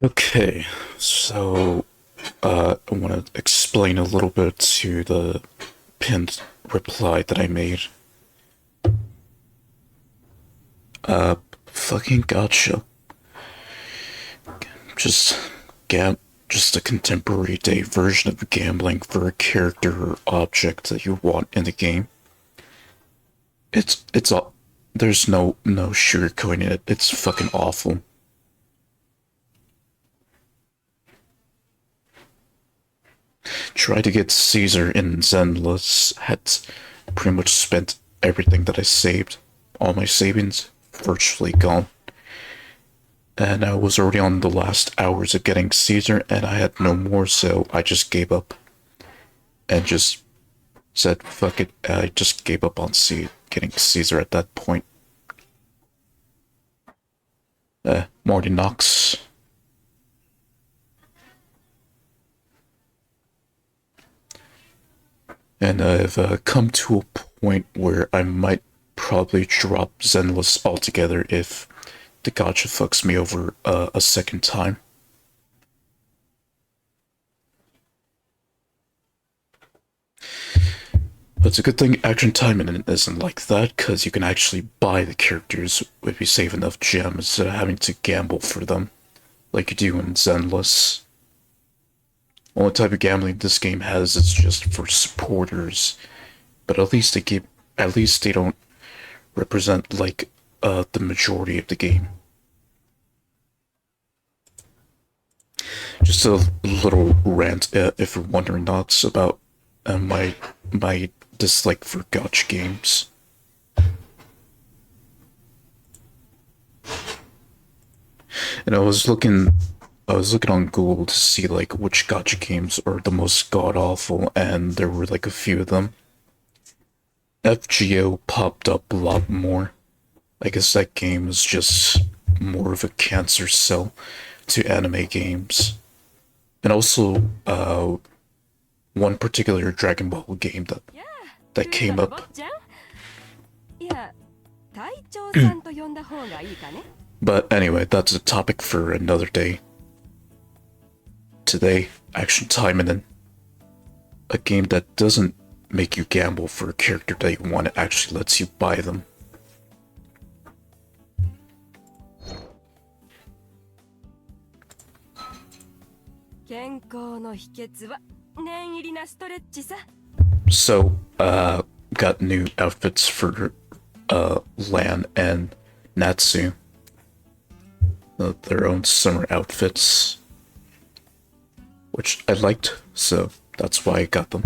Okay, so I want to explain a little bit to the pinned reply that I made. Fucking gotcha. Just gam just a contemporary day version of gambling for a character or object that you want in the game. It's all there's no sugarcoating it. It's fucking awful. Tried to get Caesar in Zenless, had pretty much spent everything that I saved. All my savings virtually gone. And I was already on the last hours of getting Caesar, and I had no more, so I just gave up. And just said, fuck it, I just gave up on getting Caesar at that point. Marty Knox. And I've come to a point where I might probably drop Zenless altogether if the gacha fucks me over a second time. But it's a good thing Action Time isn't like that, because you can actually buy the characters if you save enough gems instead of having to gamble for them, like you do in Zenless. Only type of gambling this game has is just for supporters, but at least they don't represent like the majority of the game. Just a little rant, if you're wondering, not about my dislike for gotcha games. And I was looking on Google to see like which gotcha games are the most god awful, and there were like a few of them. FGO popped up a lot more. I guess that game is just more of a cancer cell to anime games. And also, one particular Dragon Ball game that came up. But anyway, that's a topic for another day. Today, Action Time and then a game that doesn't make you gamble for a character that you want, it actually lets you buy them. So, got new outfits for Lan and Natsu. Their own summer outfits, which I liked, so that's why I got them.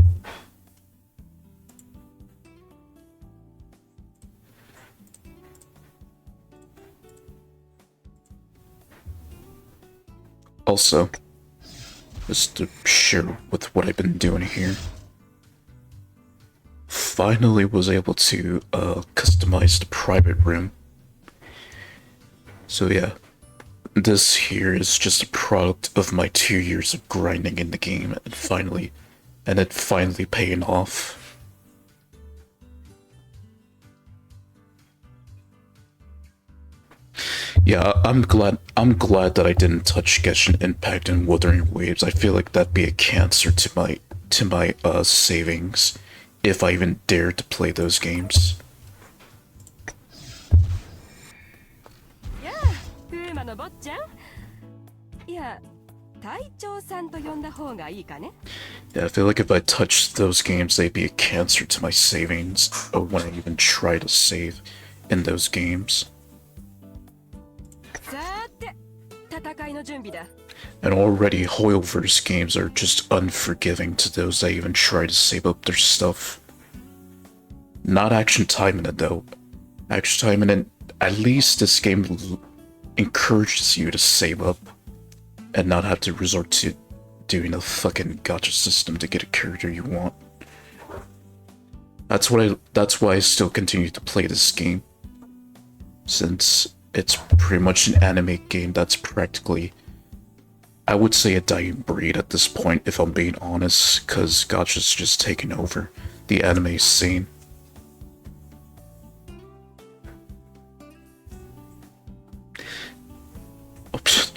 Also, just to share with what I've been doing here, finally was able to customize the private room. So yeah, this here is just a product of my 2 years of grinding in the game, and it finally paying off. Yeah, I'm glad that I didn't touch Genshin Impact and Wuthering Waves. I feel like that'd be a cancer to my savings if I even dared to play those games. Yeah, I feel like if I touched those games, they'd be a cancer to my savings, or when I even try to save in those games. And already Hoyoverse games are just unforgiving to those that even try to save up their stuff. Not Action Time in it though. Action Time in it, at least this game encourages you to save up and not have to resort to doing a fucking gacha system to get a character you want. That's why I still continue to play this game, since it's pretty much an anime game that's practically, I would say, a dying breed at this point, if I'm being honest, because gacha's just taken over the anime scene.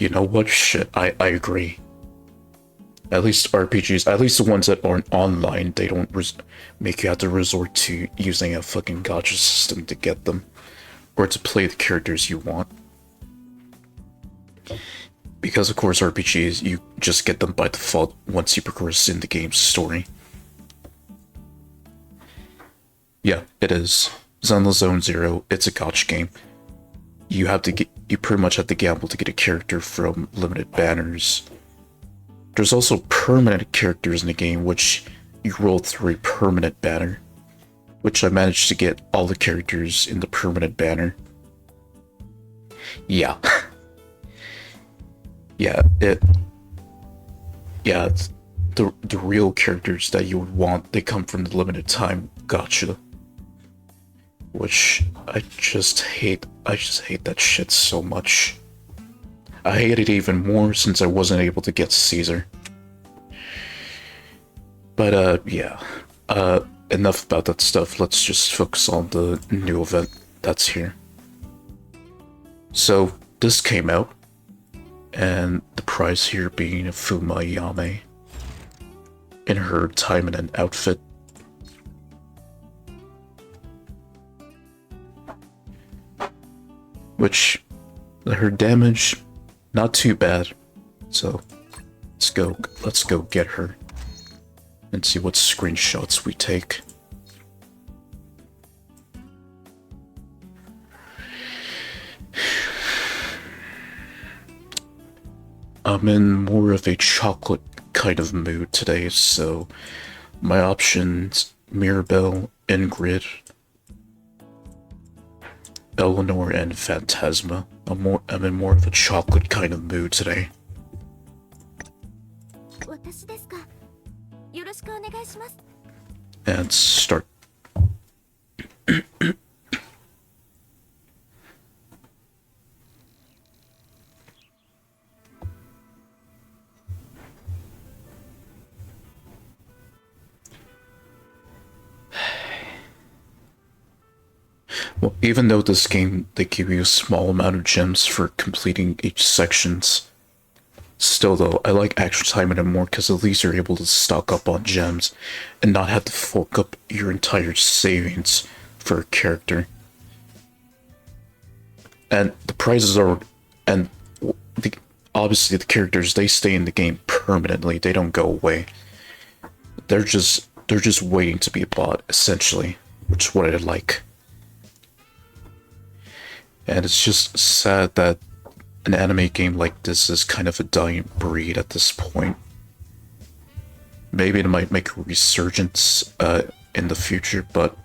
You know what? Shit, I agree. At least RPGs, at least the ones that aren't online, they don't make you have to resort to using a fucking gacha system to get them, or to play the characters you want. Because of course RPGs, you just get them by default once you progress in the game's story. Yeah, it is. Zenless Zone Zero, it's a gacha game. You pretty much have to gamble to get a character from limited banners. There's also permanent characters in the game, which you roll through a permanent banner, which I managed to get all the characters in the permanent banner. Yeah. The real characters that you would want, they come from the limited time gacha. Which I just hate that shit so much. I hate it even more since I wasn't able to get Caesar. But yeah. Enough about that stuff. Let's just focus on the new event that's here. So this came out, and the prize here being Fuma Yame in her Taimanen outfit. Which, her damage, not too bad. So let's go get her and see what screenshots we take. I'm in more of a chocolate kind of mood today, so my options: Mirabelle, Ingrid, Eleanor, and Phantasma. I'm in more of a chocolate kind of mood today. And start. Well, even though this game, they give you a small amount of gems for completing each sections, still though, I like Action Taimanen more because at least you're able to stock up on gems and not have to fork up your entire savings for a character. And the prizes are, and obviously the characters, they stay in the game permanently, they don't go away. They're just waiting to be bought, essentially, which is what I like. And it's just sad that an anime game like this is kind of a dying breed at this point. Maybe it might make a resurgence in the future, but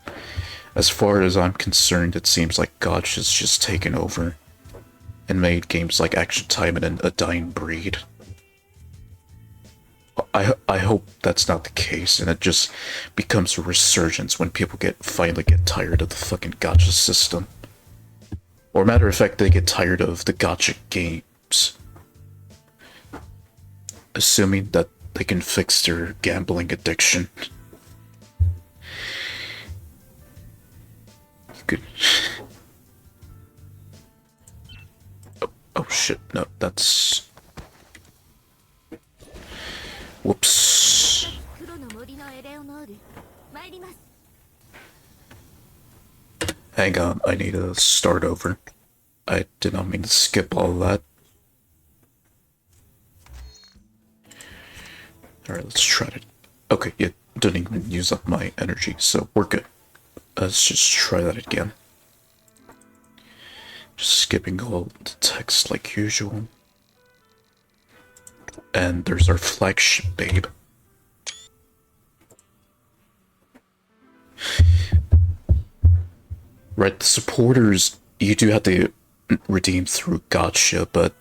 as far as I'm concerned, it seems like Gacha's just taken over and made games like Action Taimanen a dying breed. I hope that's not the case, and it just becomes a resurgence when people finally get tired of the fucking gacha system. Or matter of fact, they get tired of the gacha games. Assuming that they can fix their gambling addiction. You could... Oh shit, no, that's... Whoops. Hang on, I need to start over. I did not mean to skip all that. Alright, let's try to... Okay, it didn't even use up my energy, so we're good. Let's just try that again. Just skipping all the text like usual. And there's our flagship babe. Right, the supporters, you do have to redeem through gacha, but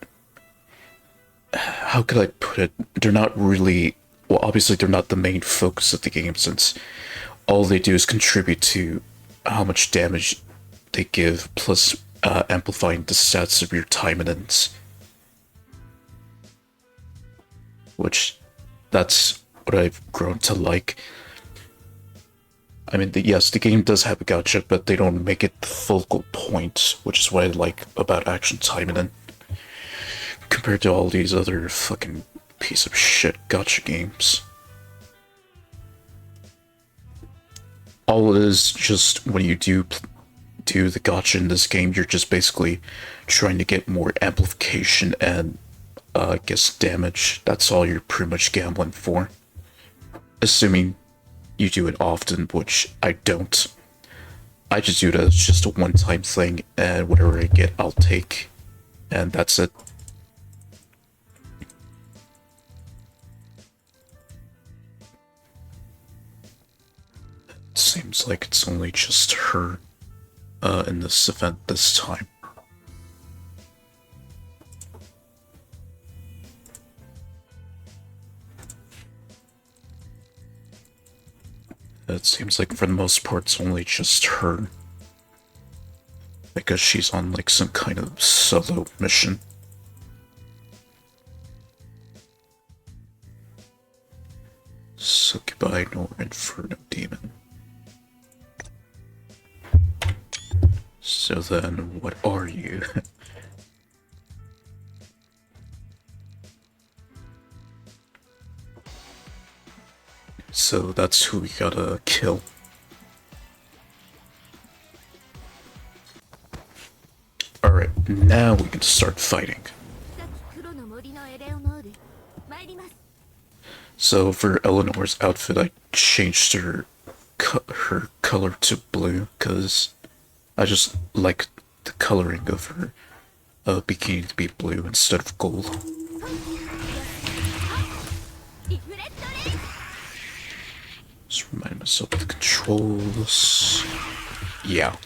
how could I put it? They're not really, well, obviously they're not the main focus of the game, since all they do is contribute to how much damage they give, plus amplifying the stats of your Taimanens. Which, that's what I've grown to like. I mean, yes, the game does have a gacha, but they don't make it the focal point, which is what I like about Action Taimanen. compared to all these other fucking piece of shit gacha games. All it is just when you do the gacha in this game, you're just basically trying to get more amplification and I guess damage. That's all you're pretty much gambling for. Assuming you do it often, which I don't. I just do it as just a one-time thing, and whatever I get, I'll take. And that's it. It seems like it's only just her in this event this time. It seems like for the most part it's only just her. Because she's on like some kind of solo mission. Succubi nor Inferno Demon. So then, what are you? So that's who we gotta kill. Alright, now we can start fighting. So for Eleanor's outfit, I changed her color to blue, because I just like the coloring of her bikini to be blue instead of gold. Just remind myself of the controls. Yeah.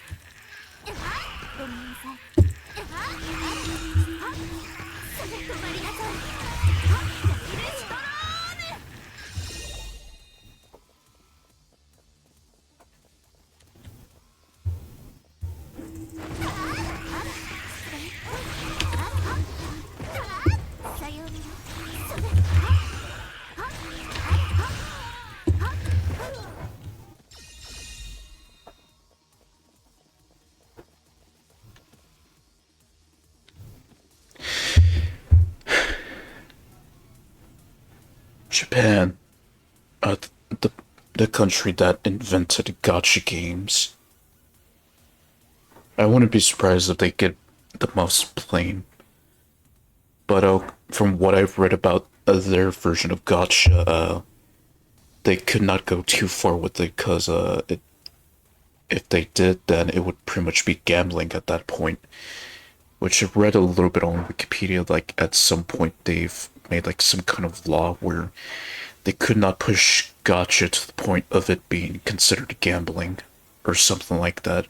Japan, the country that invented gacha games. I wouldn't be surprised if they get the most blame. But from what I've read about their version of gacha, they could not go too far with it because if they did, then it would pretty much be gambling at that point. Which I've read a little bit on Wikipedia, like at some point they've made like some kind of law where they could not push gacha to the point of it being considered gambling or something like that.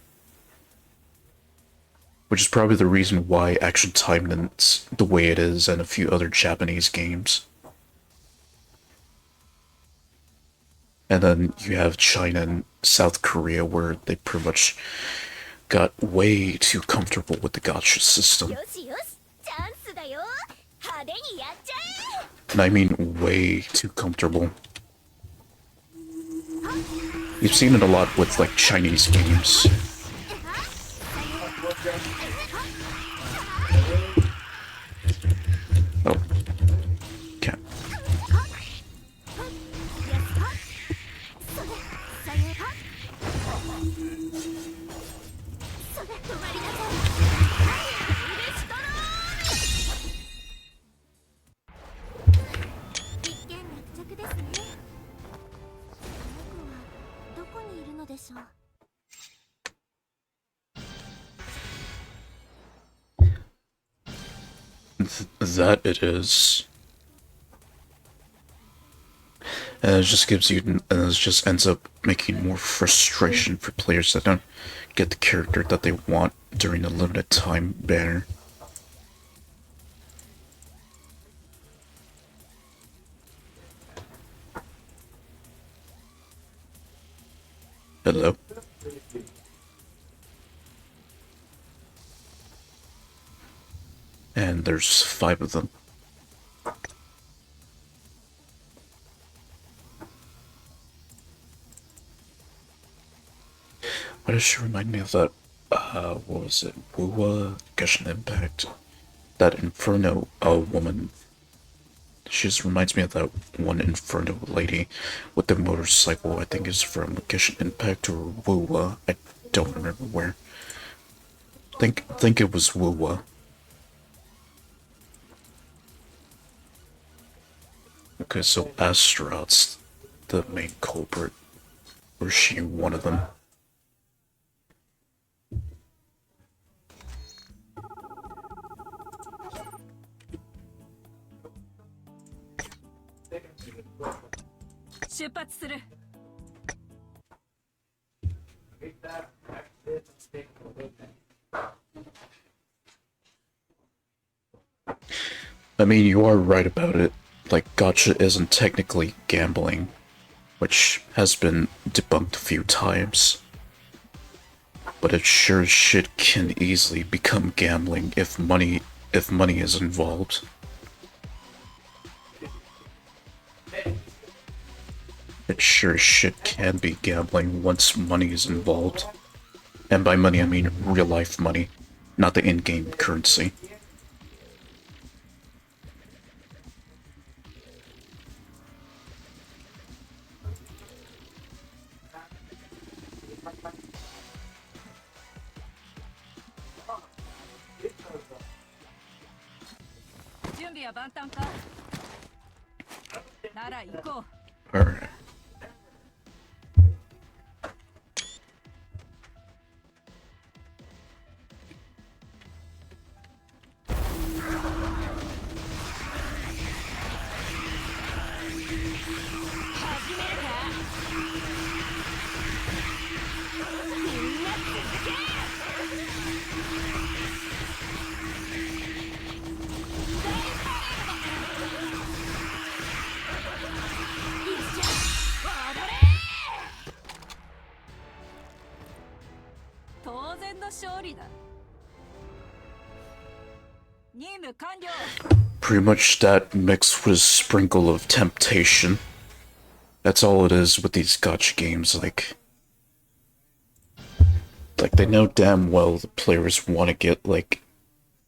Which is probably the reason why Action Time's the way it is and a few other Japanese games. And then you have China and South Korea where they pretty much got way too comfortable with the gacha system. And I mean way too comfortable. You've seen it a lot with like Chinese games. Oh. Can't. That it is. And it just gives you, and it just ends up making more frustration for players that don't get the character that they want during the limited time banner. Hello? And there's 5 of them. Why does she remind me of that, what was it? Wuwa Genshin Impact? that Inferno woman. She just reminds me of that one Inferno lady with the motorcycle. I think is from Genshin Impact or Wuwa. I don't remember where. Think it was Wuwa. Okay, so Astaroth's the main culprit. Or is she one of them? I mean, you are right about it. Like, gacha isn't technically gambling, which has been debunked a few times. But it sure as shit can easily become gambling if money is involved. It sure as shit can be gambling once money is involved. And by money I mean real life money, not the in-game currency. Alright. Pretty much that mixed with a sprinkle of temptation. That's all it is with these gacha games, like they know damn well the players want to get like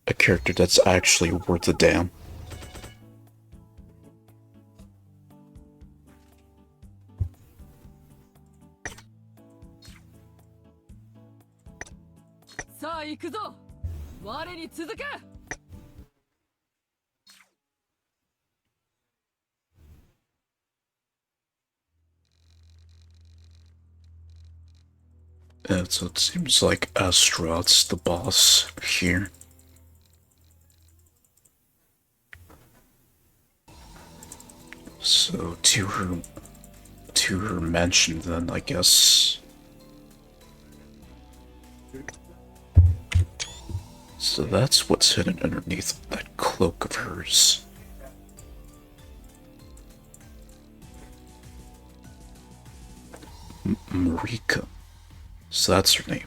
a character that's actually worth a damn. And so it seems like Astaroth's the boss here. So to her mansion then, I guess. So that's what's hidden underneath that cloak of hers. Marika. So that's her name.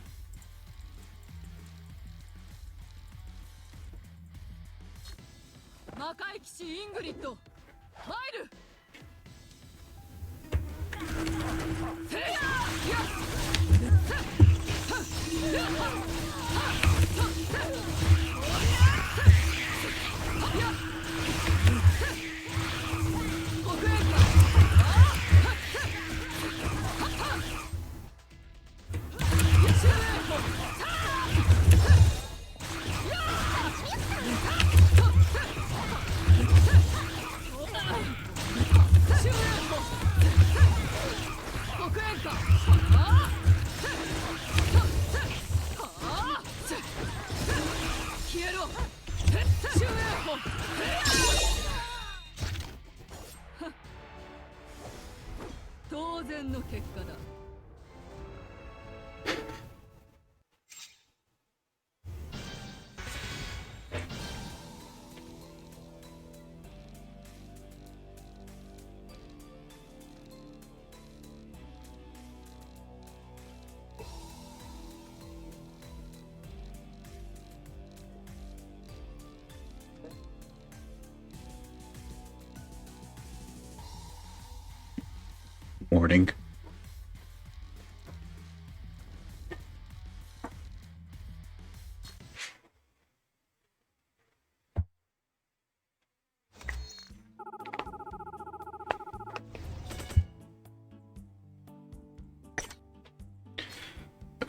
Morning.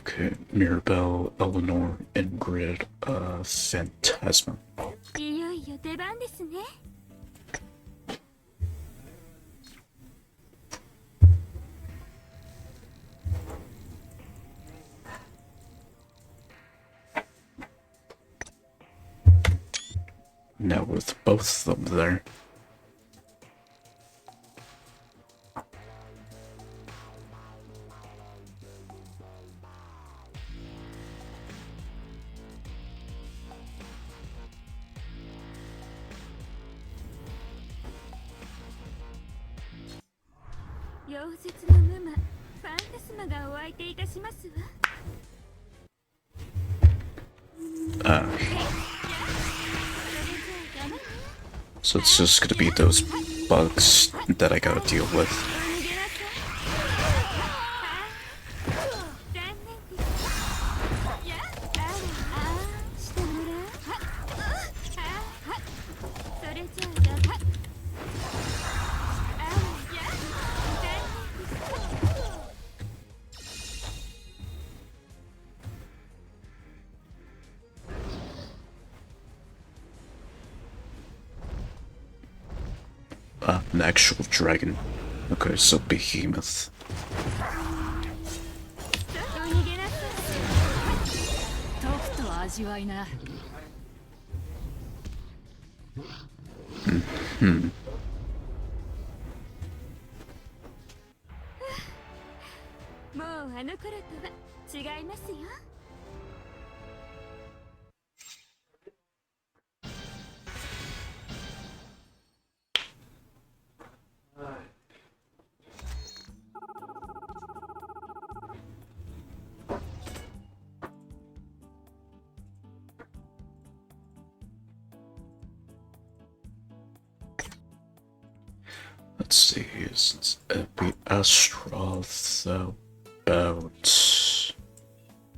Okay, Mirabelle, Eleanor, Ingrid, Phantasma. いよいよ出番ですね。Now with both of them there. So it's just gonna be those bugs that I gotta deal with. An actual dragon. Okay, so behemoth. もうあの頃とは違いますよ。Let's see, is Epi Astroth about...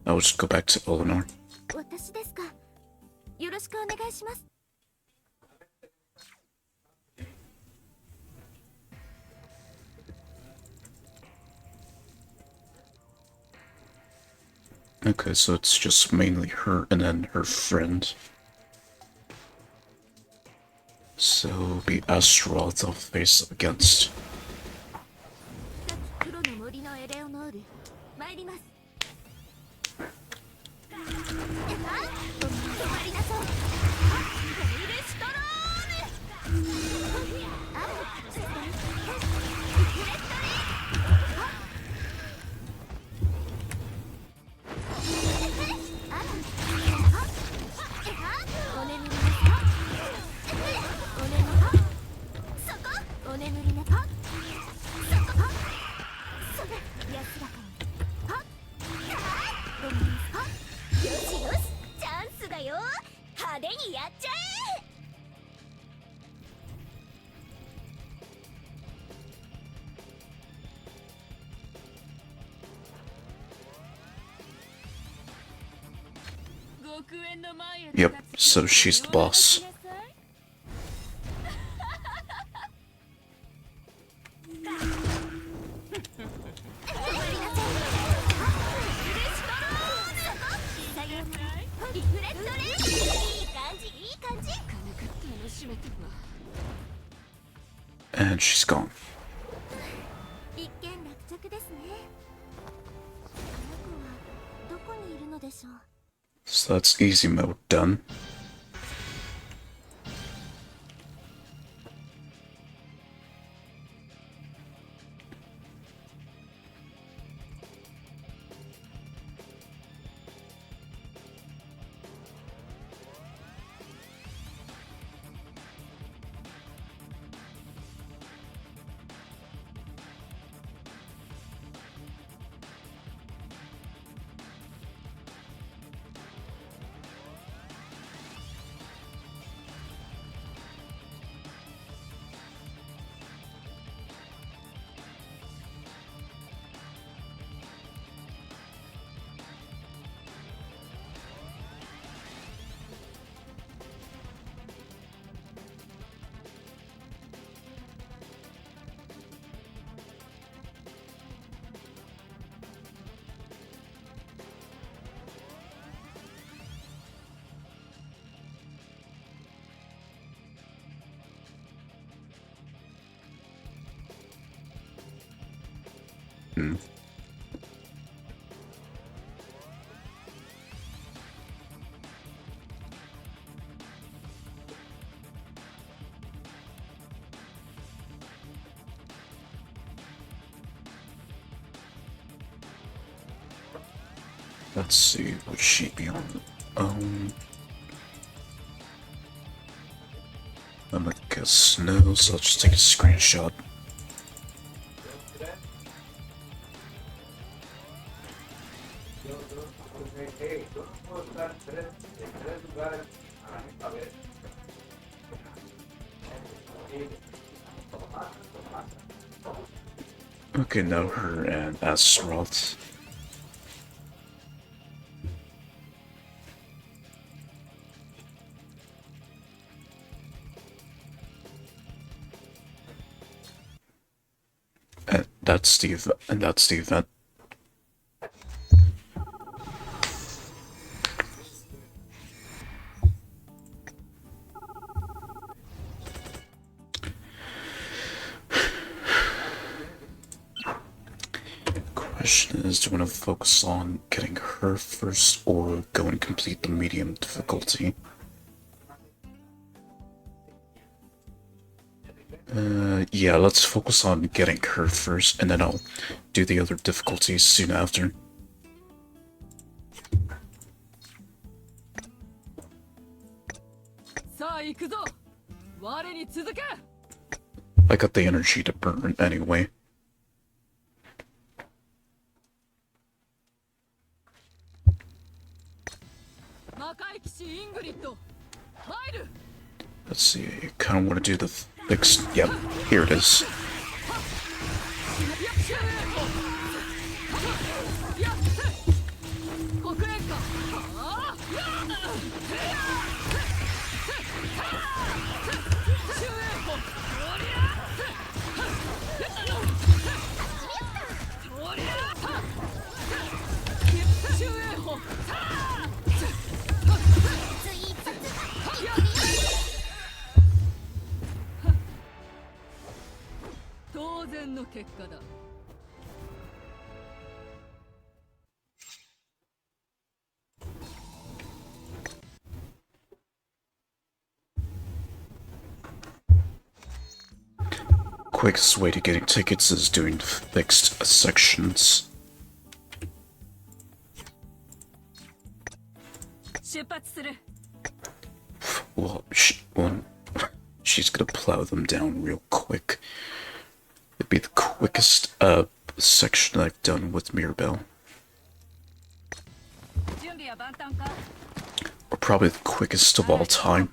I'll just go back to Eleanor. 私ですか。よろしくお願いします。Okay, so it's just mainly her and then her friend. So be Astroth I'll face up against. 黒の森のエレオノール、参ります。Yep, so she's the boss. And she's gone. So that's easy mode done. Hmm. Let's see, would she be on her own? I'm gonna guess no, so I'll just take a screenshot. Okay, now her and Astaroth. And that's the event. Question is, do you want to focus on getting her first or go and complete the medium difficulty? Yeah, let's focus on getting her first, and then I'll do the other difficulties soon after. I got the energy to burn anyway. Let's see, I kind of want to do the fixed. Yep, here it is. Quickest way to getting tickets is doing fixed sections. Well, she's gonna plow them down real quick. It'd be the quickest section I've done with Mirabelle. Or probably the quickest of all time.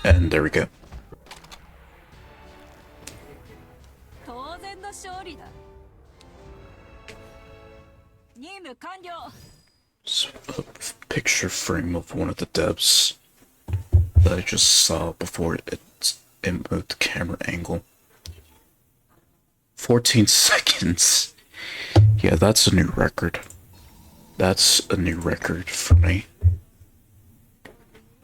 And there we go. So, a picture frame of one of the devs that I just saw before it moved the camera angle. 14 seconds. Yeah, that's a new record. That's a new record for me.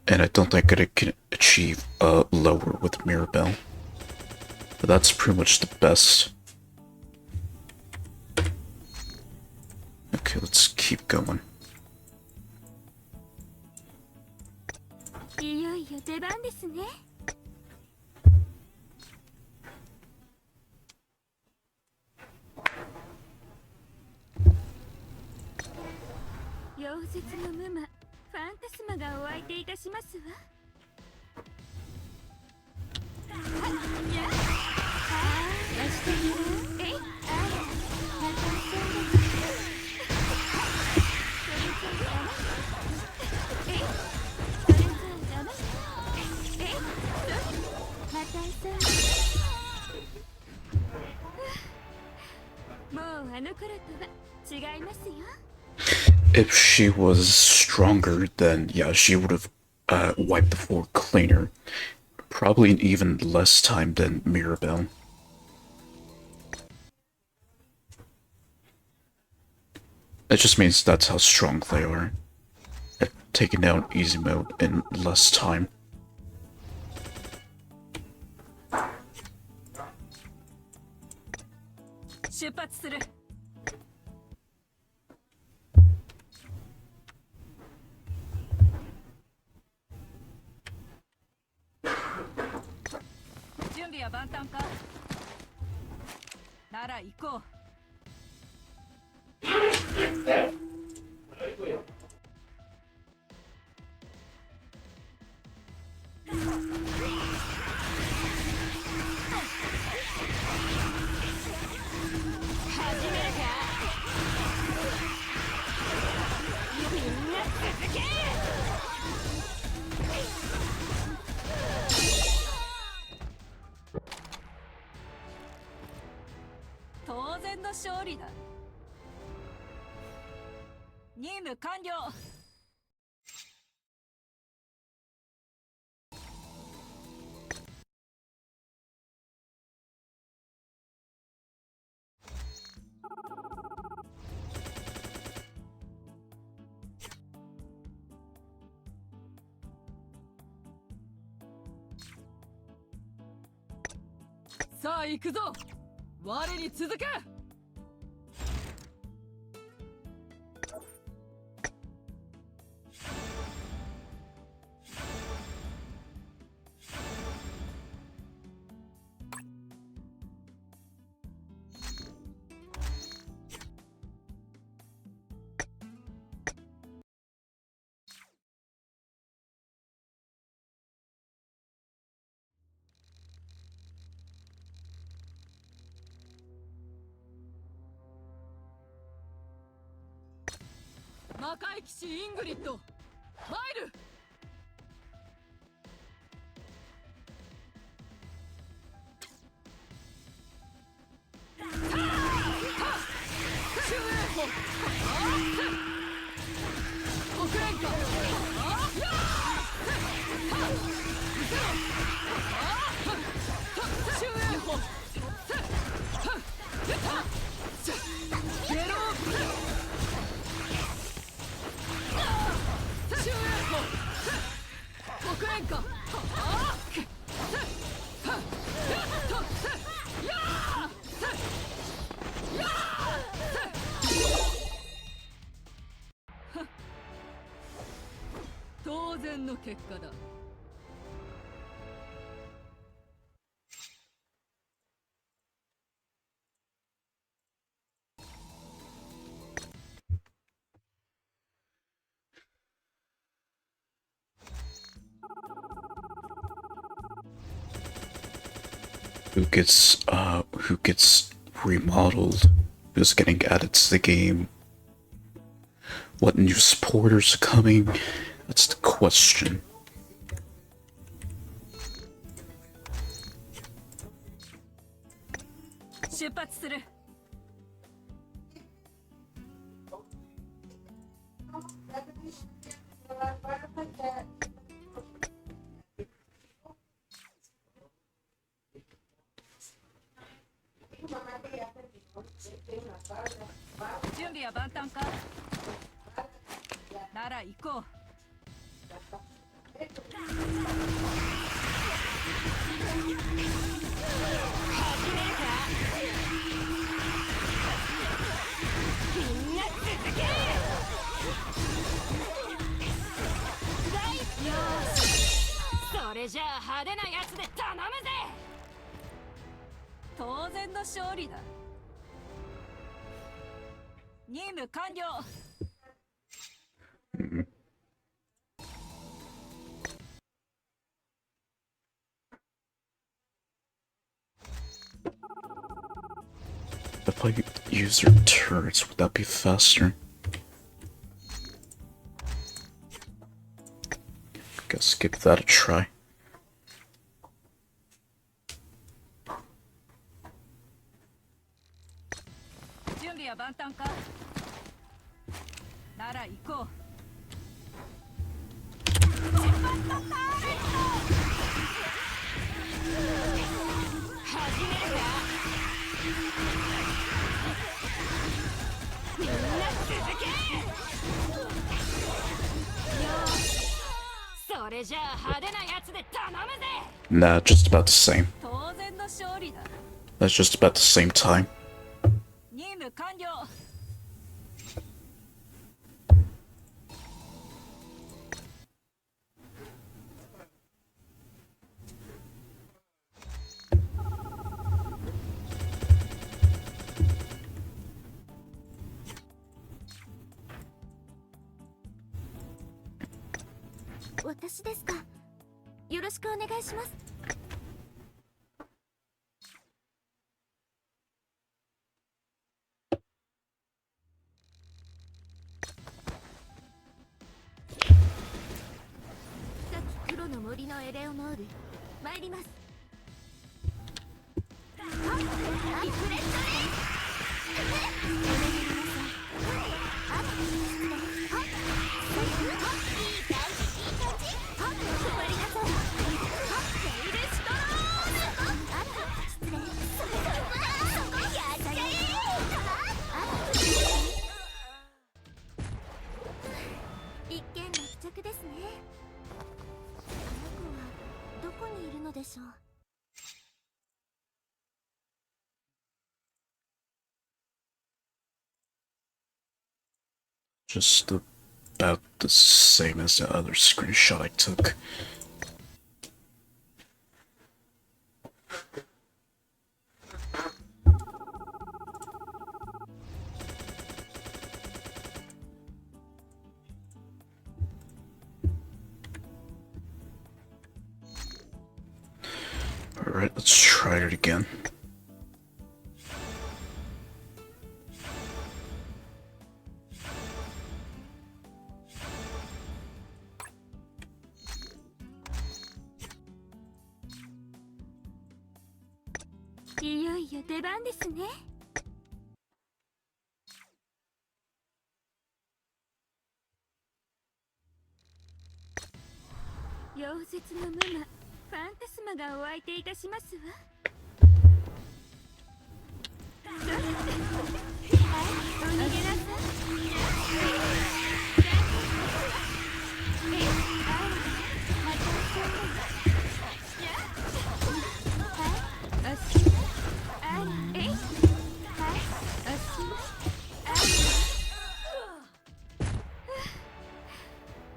And I don't think I can achieve lower with Mirabelle. But that's pretty much the best. Okay, let's keep going. いよいよ出番ですね。溶接のムマ、ファンタスマがお相手いたしますわ。If she was stronger, then yeah, she would have wiped the floor cleaner. Probably in even less time than Mirabelle. just means that's how strong they are. At taking down easy mode in less time. 出発する。準備は万端か。なら行こう。当然の勝利だ。任務完了。さあ行くぞ。我に続け。魔界騎士イングリッド、参る。国連か。当然の結果だ。Who gets remodeled? Who's getting added to the game? What new supporters are coming? That's the question. 出発する。準備は万端か。なら行こう。それじゃあ派手なやつで頼むぜ。当然の勝利だ。任務完了。If I use their turrets, would that be faster? Guess give that a try. 準備は万端か。なら行こう。始めるか。みんな続け。Nah, just about the same. 当然の勝利だ。 That's just about the same time. 任務完了。 私ですか。よろしくお願いします。さっき黒の森のエレオノール参ります。リフレッシュです。お願いします。あっ、失礼。あっ、いい感じ、いい感じ。あっ、座りなさい。あっ、セールストロール。あっ、失礼。そこやっちゃえ。あっ、一件落着ですね。あの子はどこにいるのでしょう。Just about the same as the other screenshot I took. Alright, let's try it again. .いよいよ出番ですね。溶接のムマ、ファンタスマがお相手いたしますわ。はい、お逃げなさい。また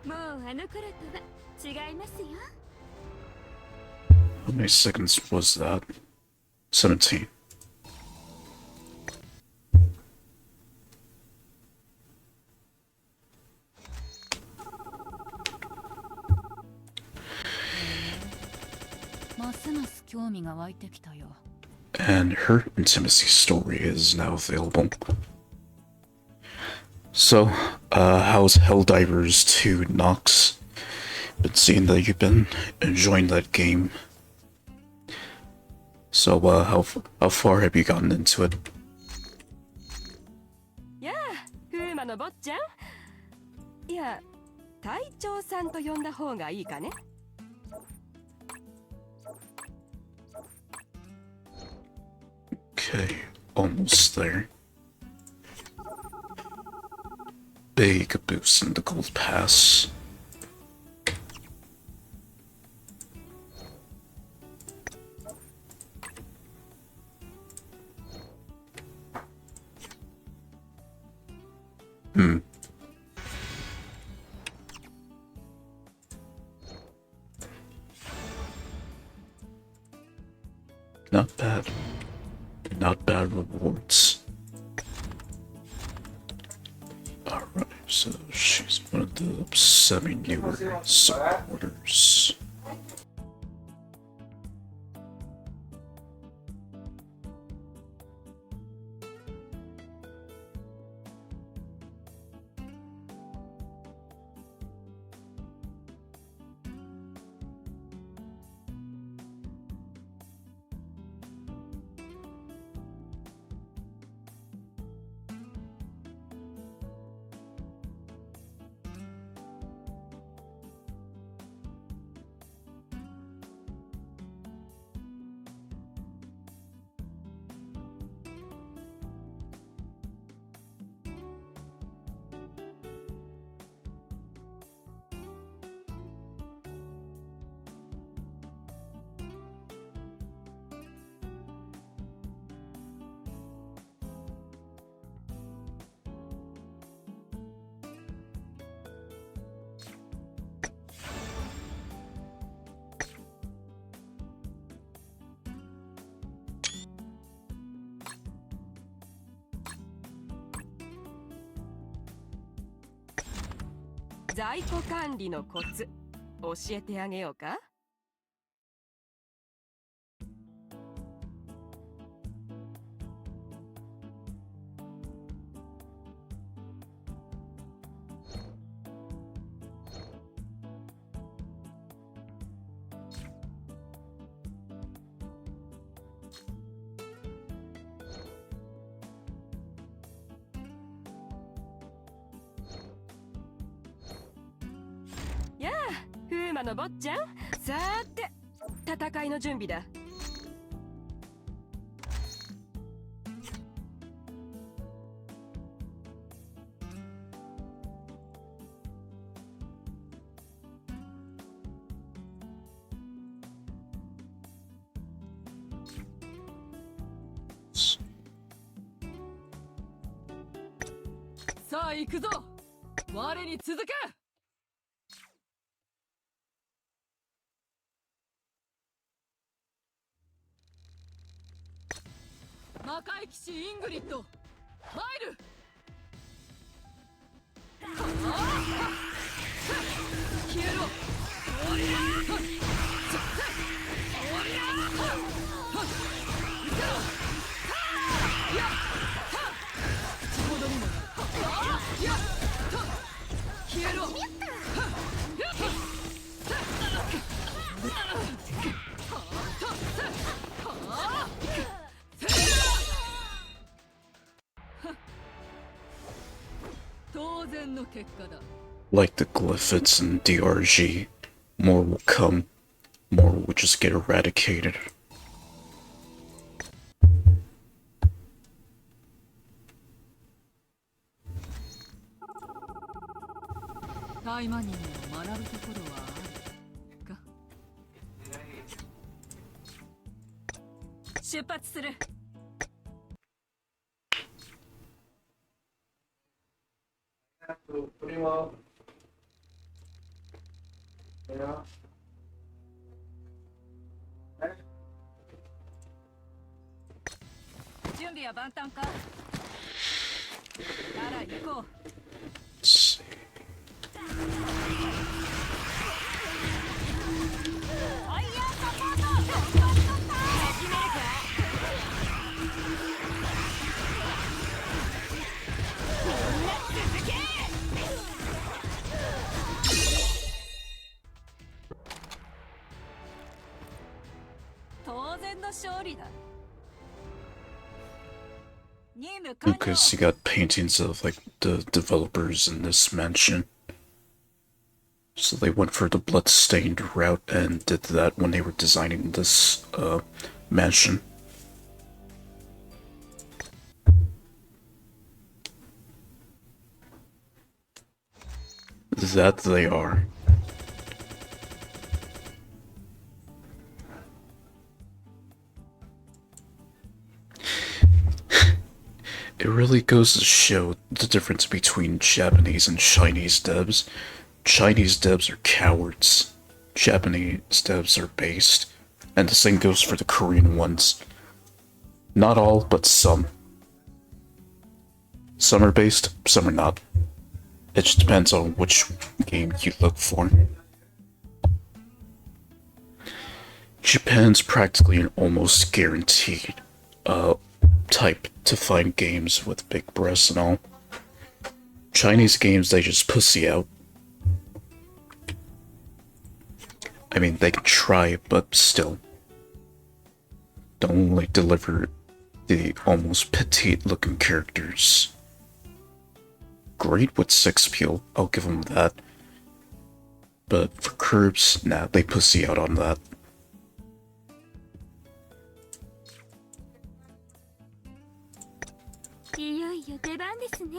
もうあの頃とは違いますよ。 How many seconds was that? 17. And her intimacy story is now available. So, how's Helldivers 2 Nox? Been seeing that you've been enjoying that game. So, how far have you gotten into it? やあ、風魔の坊ちゃん。いや、隊長さんと呼んだ方がいいかね。Okay, almost there. Big boost in the gold pass. Not bad. Not bad rewards. Alright, so she's one of the semi-newer supporters. 在庫管理のコツ教えてあげようか。やあ、風魔の坊ちゃん。さーて、戦いの準備だ。さあ行くぞ。我に続け。魔界騎士イングリッド参る。消えろ。おりゃー。おりゃー。見せろ。やっ。口ほどにもなる。やっ。消えろ。当然の結果だ。Like the Glyphids in DRG, more will come, more will just get eradicated. タイマニングを学ぶところはあるか。出発する。準備は万端か。なら行こう。 Let's see. 当然の勝利だ。 Because you got paintings of like the developers in this mansion. So they went for the blood-stained route and did that when they were designing this mansion. That they are. It really goes to show the difference between Japanese and Chinese devs. Chinese devs are cowards. Japanese devs are based. And the same goes for the Korean ones. Not all, but some. Some are based, some are not. It just depends on which game you look for. Japan's practically an almost guaranteed type to find games with big breasts and all. Chinese games, they just pussy out. I mean, they can try, but still. Don't only deliver the almost petite looking characters. Great with sex appeal, I'll give them that. But for curves, nah, they pussy out on that. いよいよ出番ですね。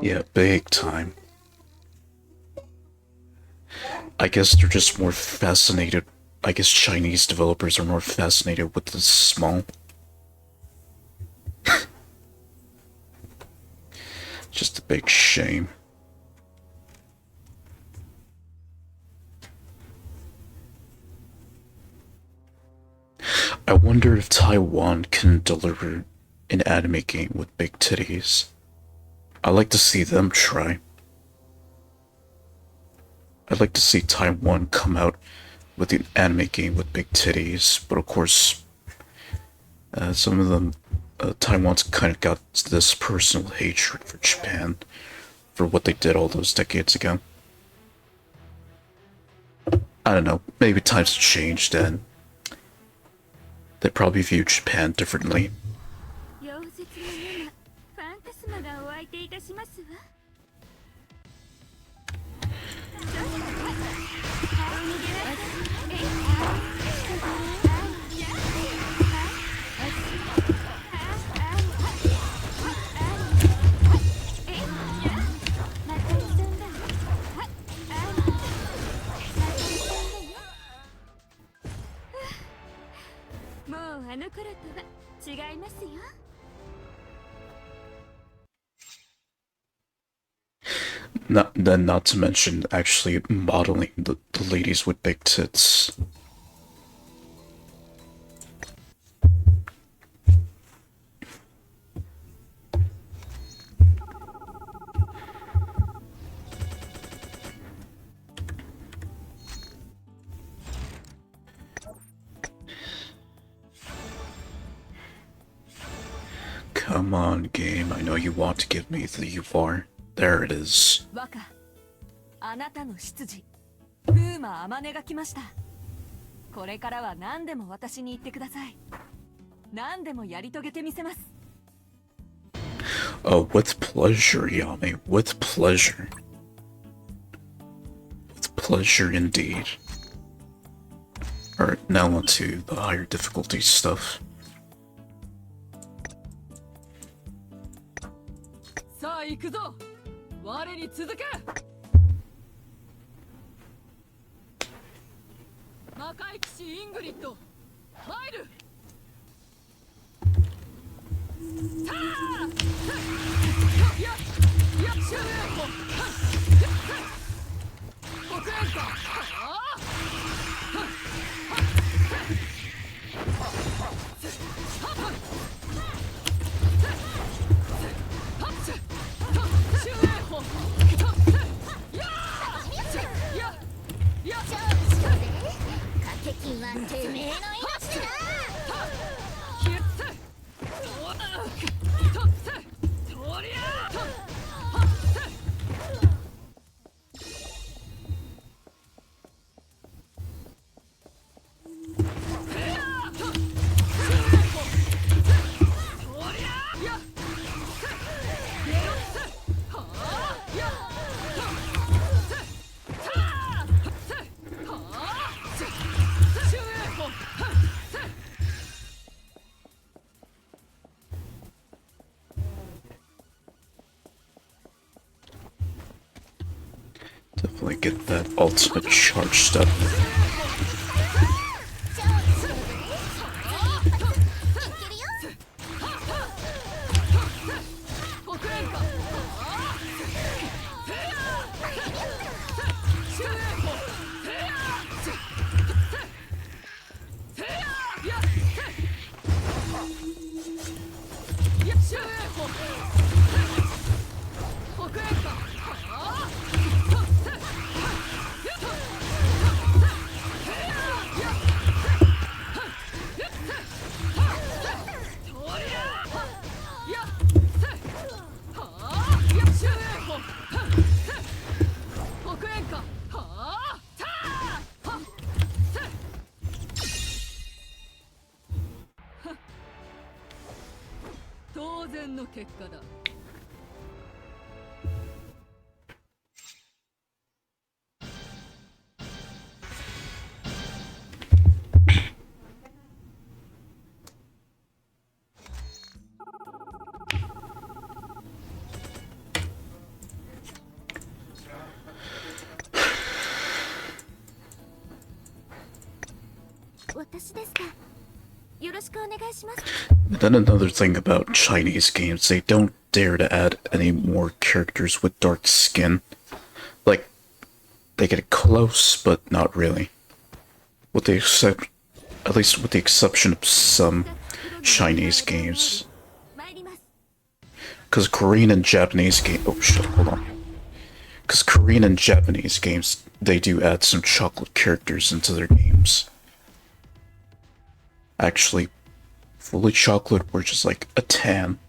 Yeah, big time. I guess they're just more fascinated. I guess Chinese developers are more fascinated with the small. Just a big shame. I wonder if Taiwan can deliver an anime game with big titties. I'd like to see them try. I'd like to see Taiwan come out with an anime game with big titties, but of course, some of them, Taiwan's kind of got this personal hatred for Japan for what they did all those decades ago. I don't know, maybe times have changed and they probably view Japan differently. 溶接のようなファンタスマがお相手いたしますわ。もうあの頃とは違いますよ。Not to mention actually modeling the ladies with big tits. Come on, game. I know you want to give me the UR. There it is. 若、あなたの執事、風魔あまねが来ました。これからは何でも私に言ってください。何でもやり遂げてみせます。With pleasure, Yami. With pleasure. With pleasure indeed. Alright, now on to the higher difficulty stuff. さあ行くぞ。我に続け。魔界騎士イングリッド、入る。さあ。や、終焉歩。国連か。敵はてめえの命だ。Definitely get that ultimate charged up. Then another thing about Chinese games, they don't dare to add any more characters with dark skin. Like, they get close, but not really. With the At least with the exception of some Chinese games. 参ります。 Because Korean and Japanese games. Oh shit, hold on. Because Korean and Japanese games, they do add some chocolate characters into their games. Actually, fully chocolate or just like a tan.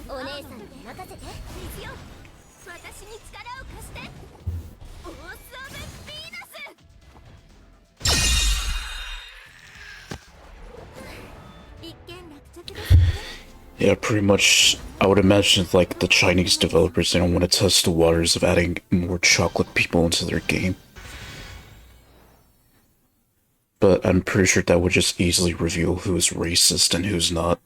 お姉さんに任せて。水よ、私に力を貸して。オース・オブ・ヴィーナス。一見落着ですね。 Yeah, pretty much. I would imagine like the Chinese developers, they don't want to test the waters of adding more chocolate people into their game. But I'm pretty sure that would just easily reveal who's racist and who's not.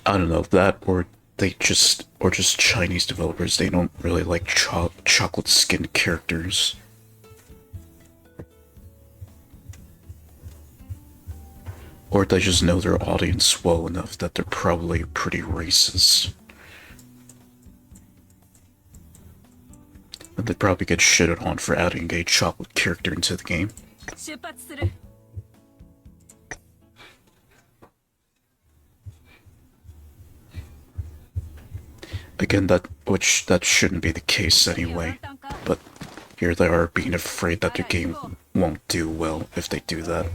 I don't know, that or just Chinese developers, they don't really like chocolate skinned characters. Or they just know their audience well enough that they're probably pretty racist. And they'd probably get shitted on for adding a chocolate character into the game. 出発する。 Again, that shouldn't be the case anyway. But here they are being afraid that their game won't do well if they do that.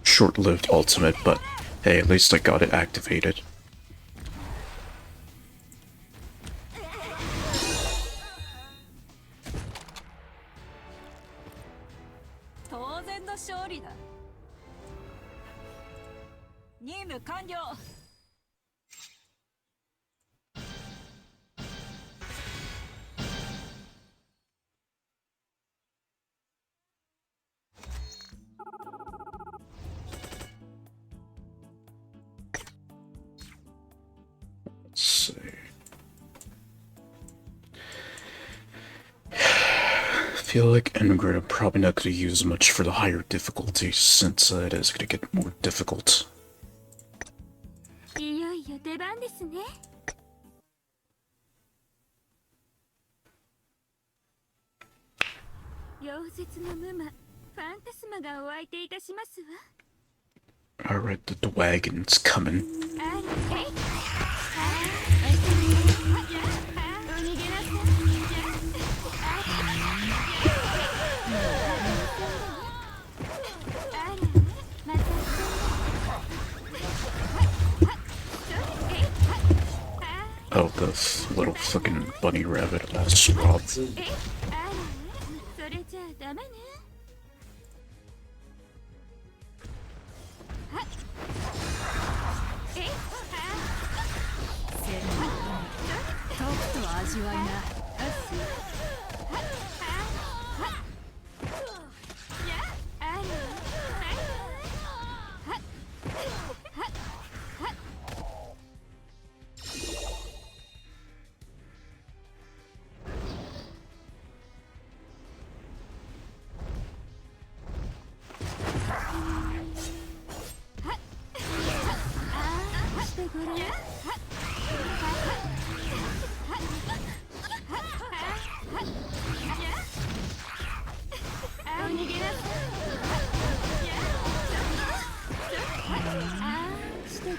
Short-lived ultimate, but hey, at least I got it activated. 当然の勝利だ。任務完了。 Let's see. I feel like Immigrant I'm probably not going to use much for the higher difficulty since it is going to get more difficult. いよいよ出番ですね。溶接のムマ、ファンタスマがお相手いたしますわ。 Alright, the wagon's coming. あら、えい。お逃げなさい。 Oh, the little fucking bunny rabbit all swapped. それじゃあダメね。とくと味わいな。 あら。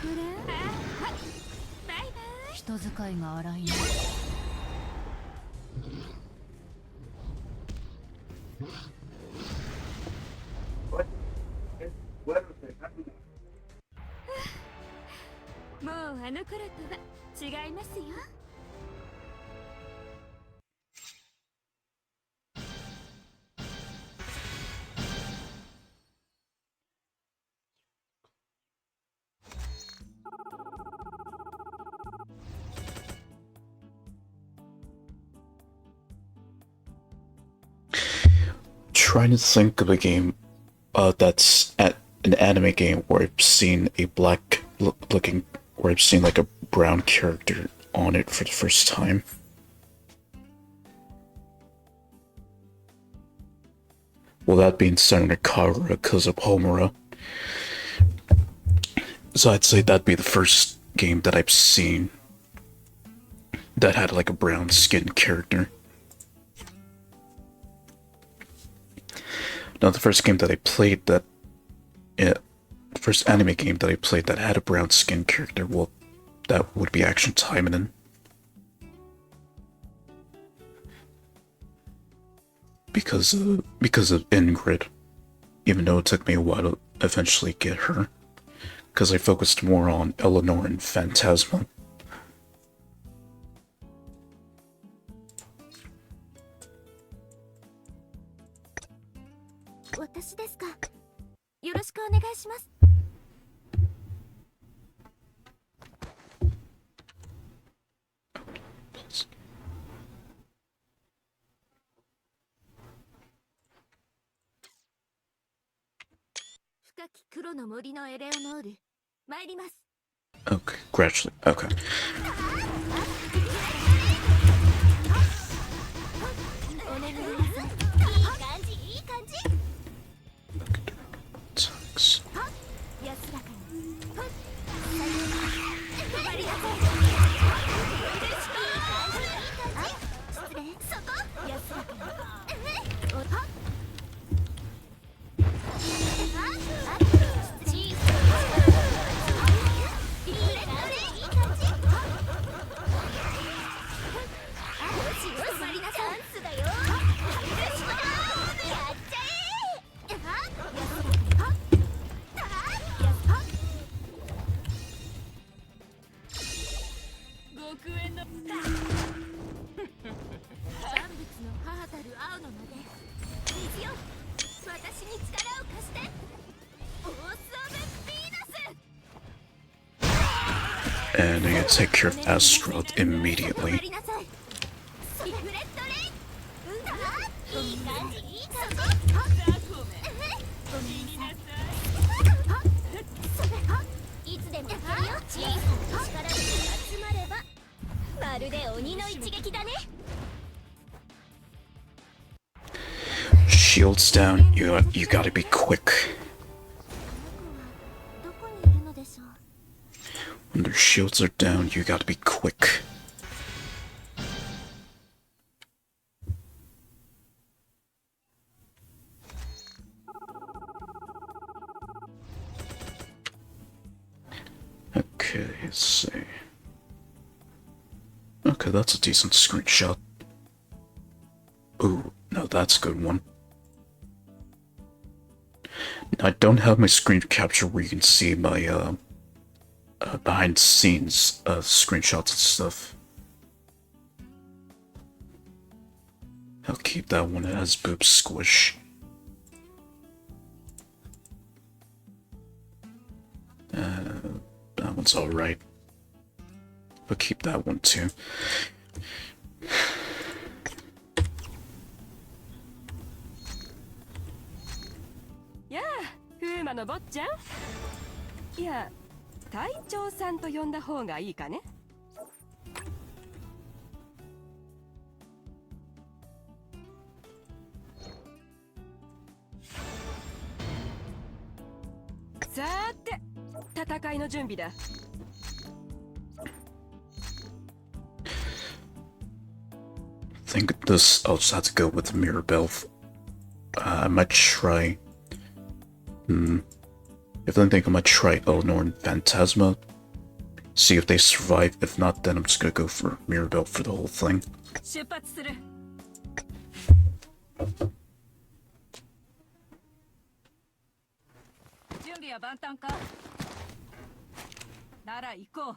フレンバイバイ。人使いが荒いね。もうあの頃とは違いますよ。Trying to think of a game that's an anime game where I've seen a looking, where I've seen like a brown character on it for the first time. Well, that being Senator Kagura because of Homura. So I'd say that'd be the first game that I've seen that had like a brown skinned character. Now, the first game that I played that, the first anime game that I played that had a brown skinned character, well, that would be Action Taimanen. Because of Ingrid, even though it took me a while to eventually get her, because I focused more on Eleanor and Phantasma. 私ですか。よろしくお願いします。深き黒の森のエレオノール、参ります。 Okay, gradually. Okay. お眠りなさい。いい感じ、いい感じ。 Sucks. 安らかに。ありがとう。失礼。そこ。安らかに。And I gotta take care of Astaroth immediately. Shields down, you gotta be quick. When their shields are down, you gotta be quick. Okay, let's see. Okay, that's a decent screenshot. Ooh, no, that's a good one. Now, I don't have my screen capture where you can see my, behind the scenes screenshots and stuff. I'll keep that one as boob squish. That one's alright. But keep that one too. Yeah, 風魔の坊ちゃん。いや、隊長さんと呼んだ方がいいかね。さーて、戦いの準備だ。I think this, I'll just have to go with the Mirabelle. I might try. If I think I might try Eleanor and Phantasma, See if they survive. If not, then I'm just gonna go for Mirabelle for the whole thing. 出発する。準備は万端か。なら行こう。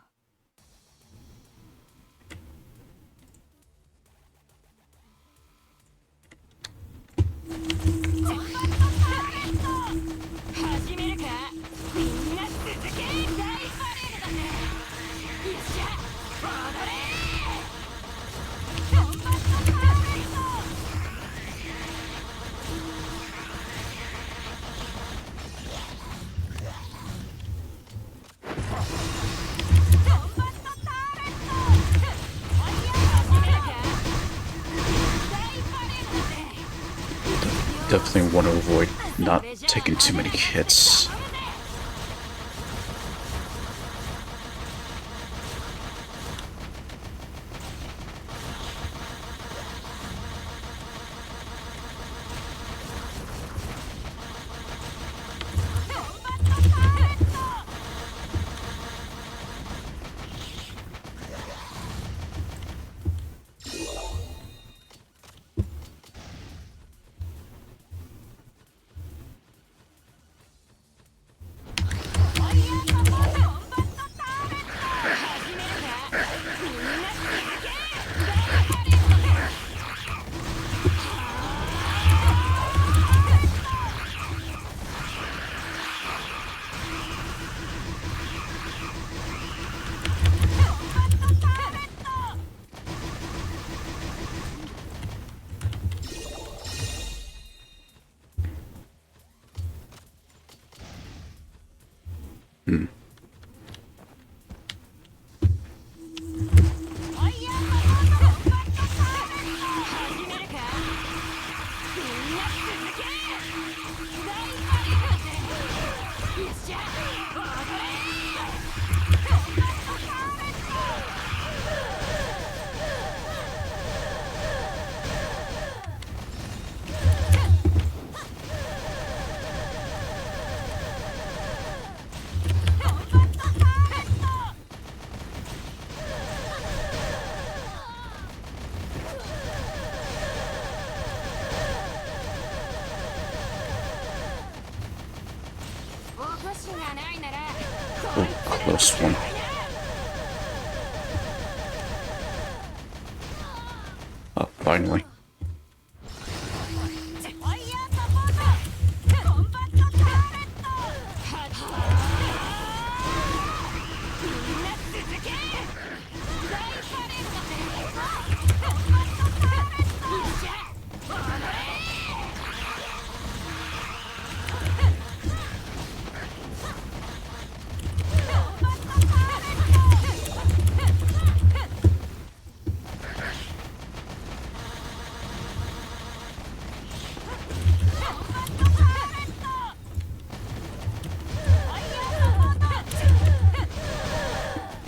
始めるか。みんな続け。大パレードだね。よっしゃ。踊れ。Definitely want to avoid not taking too many hits. Oh, close one. Oh, finally.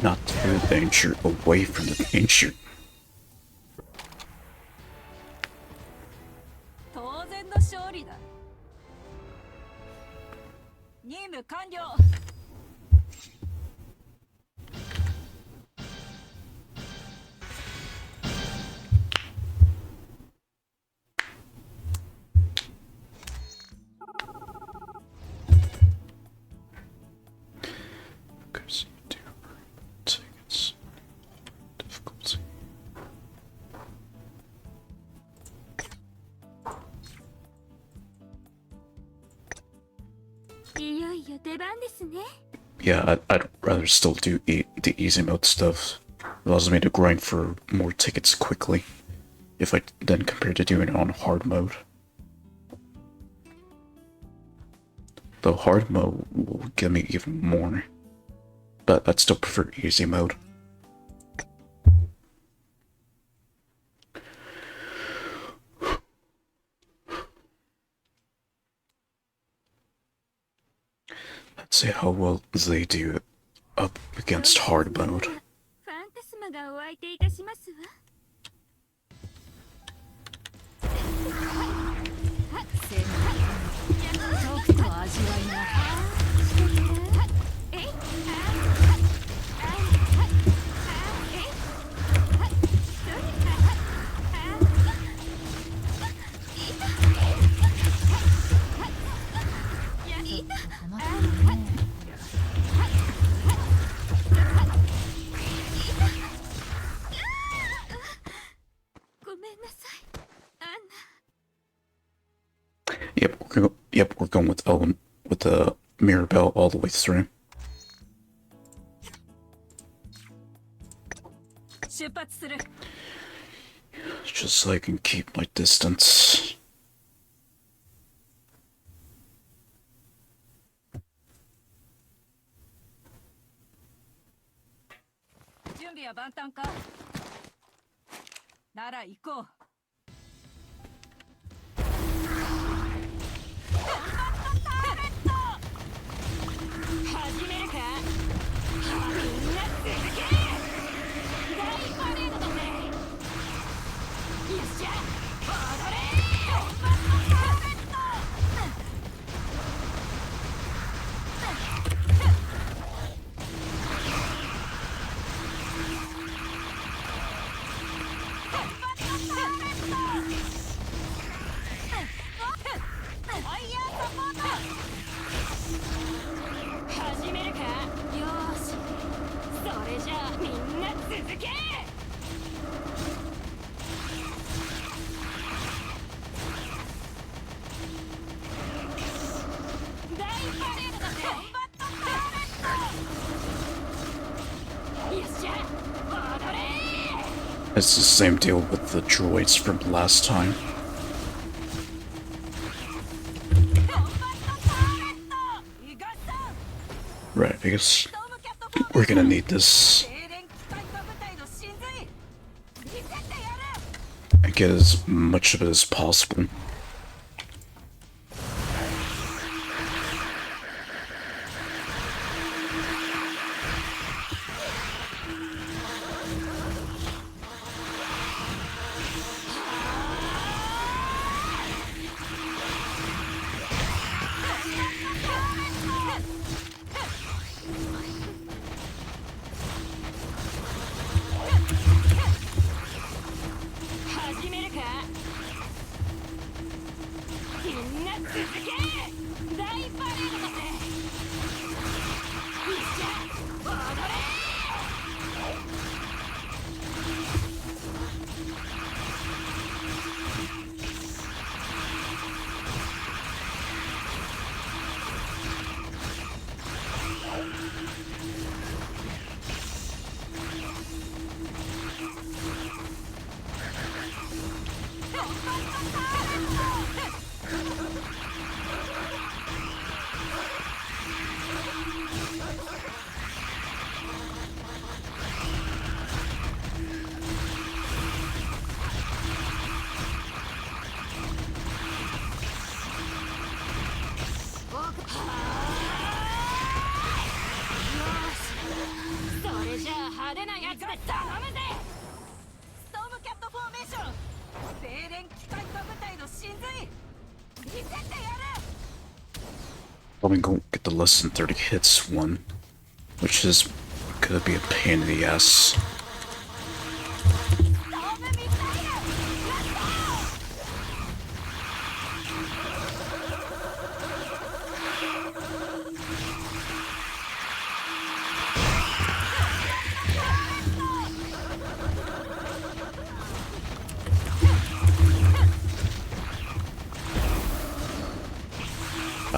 Not through the danger, away from the danger. 当然の勝利だ。任務完了。Because you do tickets difficulty. いよいよ出番ですね。 Yeah, I'd rather still do the easy mode stuff. It allows me to grind for more tickets quickly. If I then compare to doing it on hard mode. Though hard mode will give me even more. But I'd still prefer easy mode. Let's see how well they do up against hard mode. ファンタスマがお相手いたしますわ。ちょっと味わいな。えい。ごめんなさい、アンナ。 Yep, we're going with the Mirabelle all the way through. 出発する。 Just so I can keep my distance. 準備は万端か。なら行こう。始めるか。みんな続け。大パレードだぜ。よっしゃ、踊れ。始めるか。よーし、それじゃあみんな続け。大パレードだぜ。よっしゃ、踊れ。 It's the same deal with the droids from last time. Right, I guess we're gonna need this. And get as much of it as possible. Probably gonna get the less than 30 hits one, which is gonna be a pain in the ass.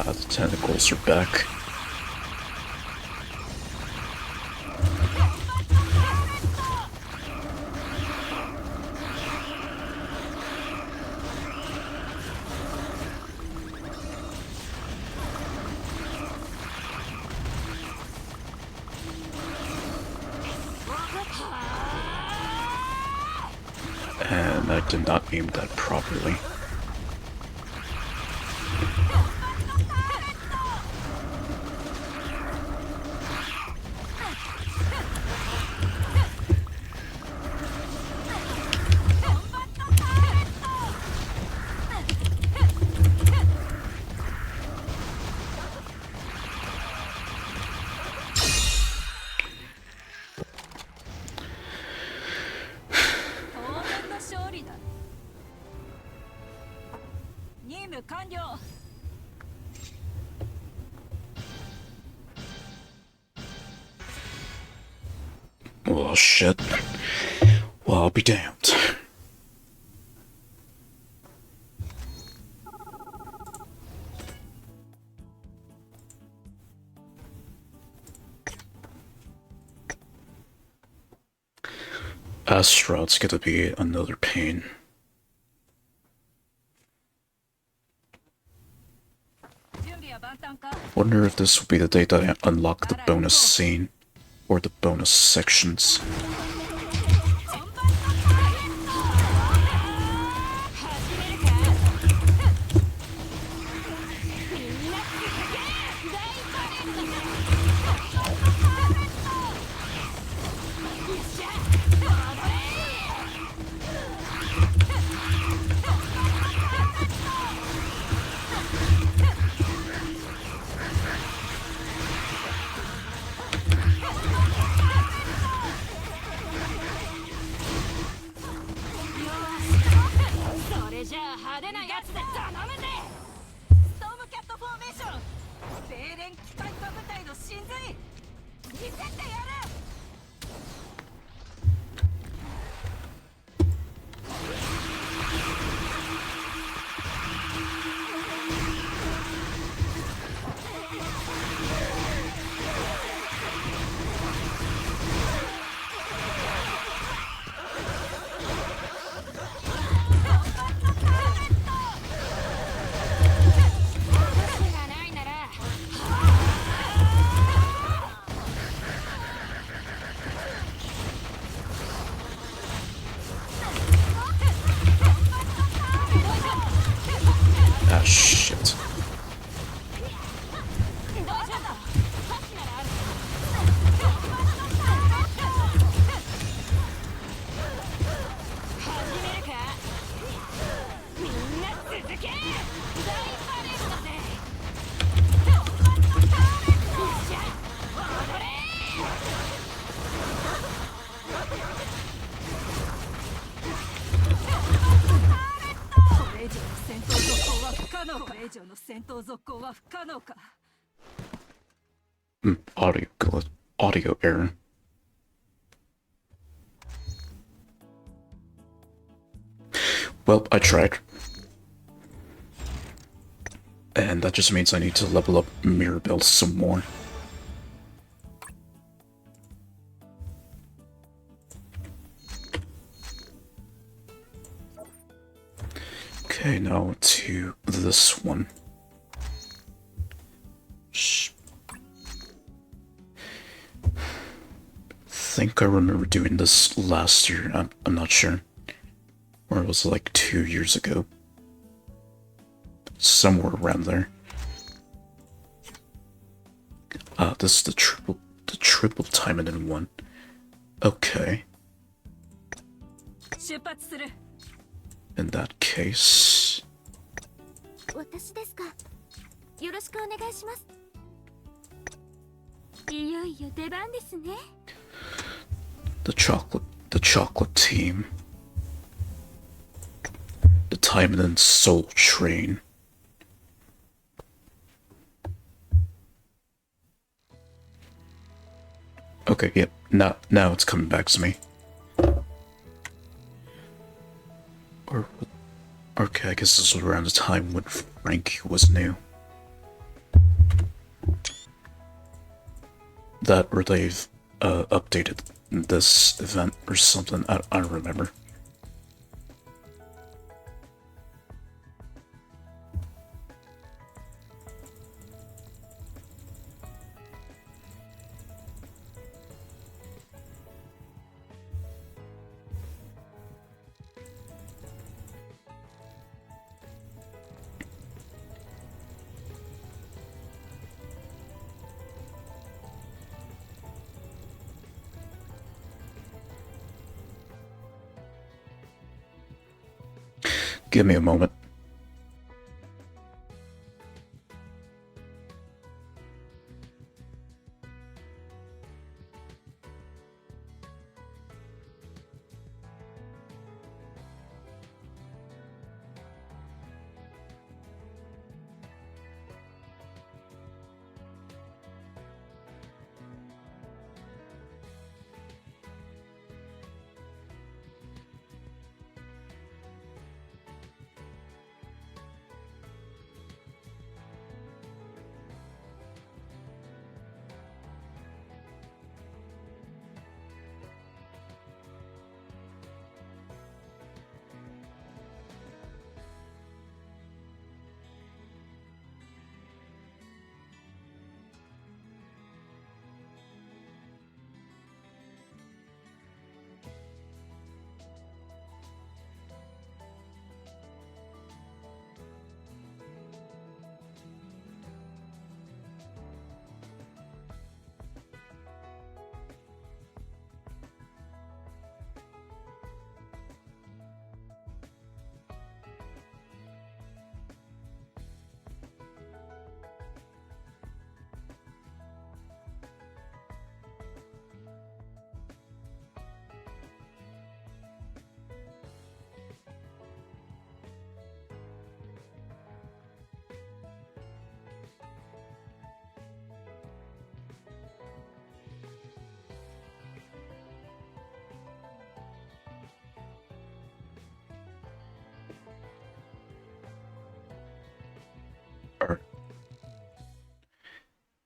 The tentacles are back. And I did not aim that properly. Oh shit. Well, I'll be damned. Asteroid's gonna be another pain. Wonder if this will be the day that I unlock the bonus scene or the bonus sections. Ah, shit. Audio error. Well, I tried. And that just means I need to level up Mirabelle some more. Okay, now to this one. I think I remember doing this last year. I'm not sure. Or it was like 2 years ago. Somewhere around there. This is the triple time it in one. Okay. In that case... 私ですか。よろしくお願いします。いよいよ出番ですね。The chocolate team. The Time and Soul Train. Okay, yep, now it's coming back to me. Or, okay, I guess this was around the time when Frank was new. That or they've updated this event or something, I don't remember. Give me a moment.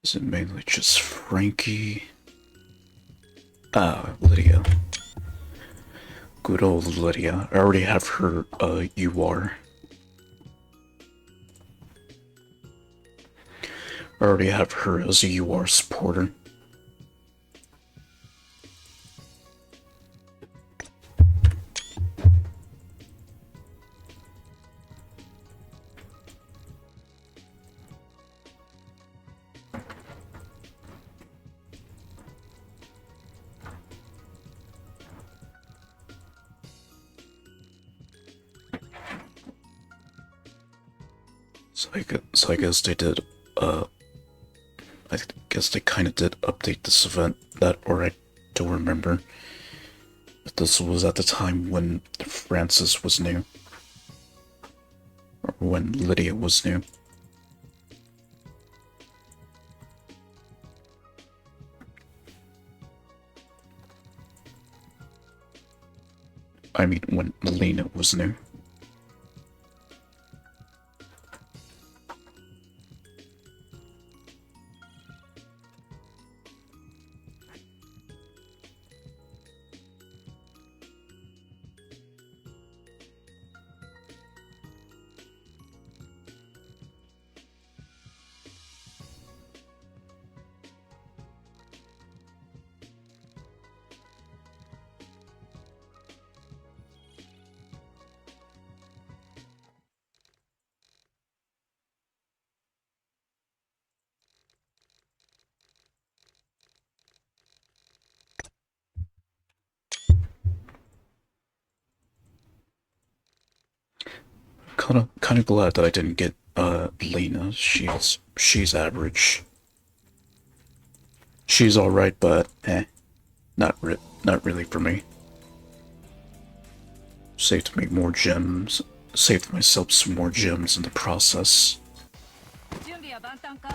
Is it mainly just Frankie? Ah, Lydia. Good old Lydia. I already have her, UR. I already have her as a UR supporter. So I guess they did, I guess they kind of did update this event, that, or I don't remember. But this was at the time when Francis was new. Or when Lydia was new. I mean, when Lena was new. Kinda glad that I didn't get Lena. She's average. She's alright, but not really for me. Saved me more gems. Saved myself some more gems in the process. 準備は万端か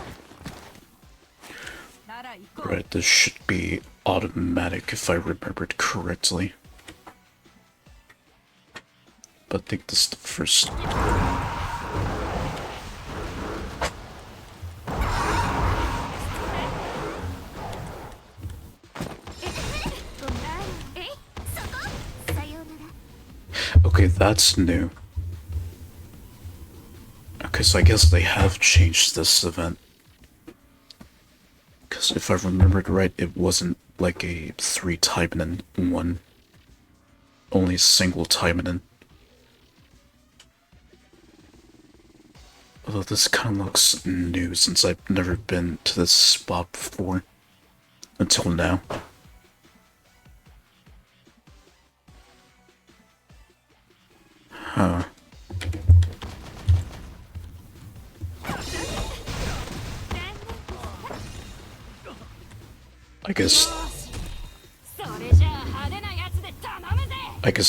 なら行こう Right, this should be automatic if I remembered correctly. But I think this is the first. Okay, that's new. Okay, so I guess they have changed this event. Because if I remembered right, it wasn't like a 3 Taimanen one. Only a single Taimanen. Although this kind of looks new since I've never been to this spot before. Until now. Huh. I guess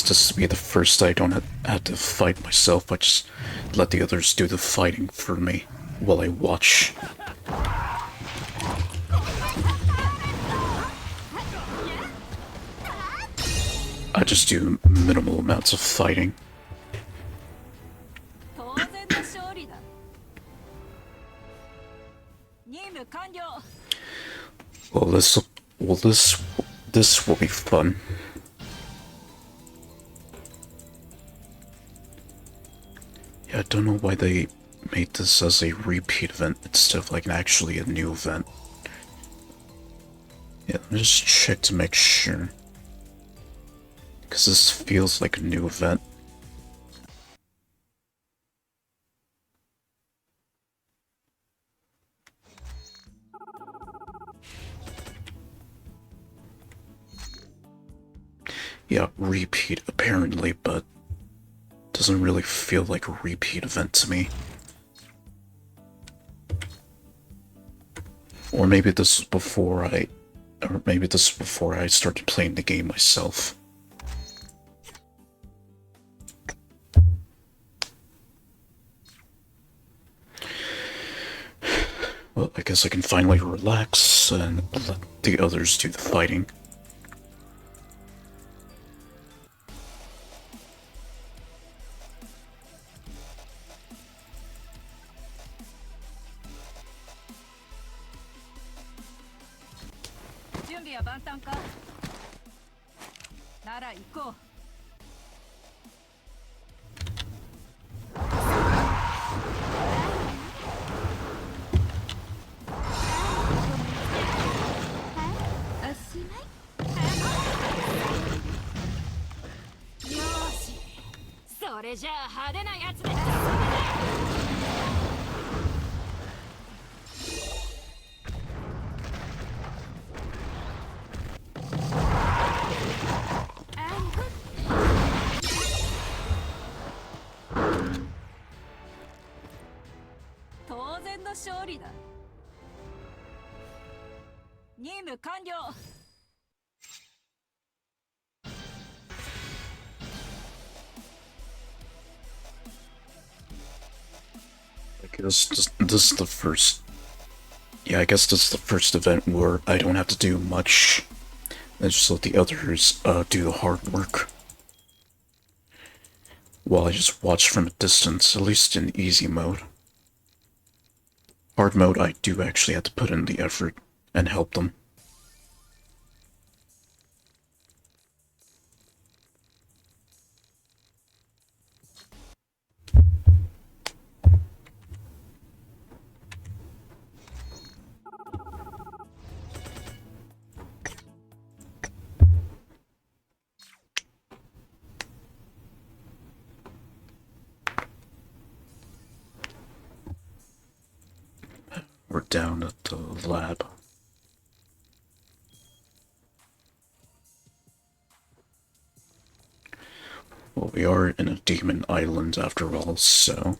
this will be the first I don't have to fight myself. I just let the others do the fighting for me while I watch. I just do minimal amounts of fighting. 当然の勝利だ任務完了 Well, this will be fun. Yeah, I don't know why they made this as a repeat event instead of like actually a new event. Yeah, let me just check to make sure. Because this feels like a new event. Yeah, repeat apparently, but doesn't really feel like a repeat event to me. Or maybe this is before I started playing the game myself. Well, I guess I can finally relax and let the others do the fighting. 備は万端か。なら行こう。おしまい。よーし、それじゃあ派手なやつで。当然の勝利だ。任務完了。I guess this is the first. Yeah, I guess this is the first event where I don't have to do much. I just let the others do the hard work. While I just watch from a distance, at least in easy mode. Hard mode, I do actually have to put in the effort and help them. We're down at the lab. Well, we are in a demon island after all, so...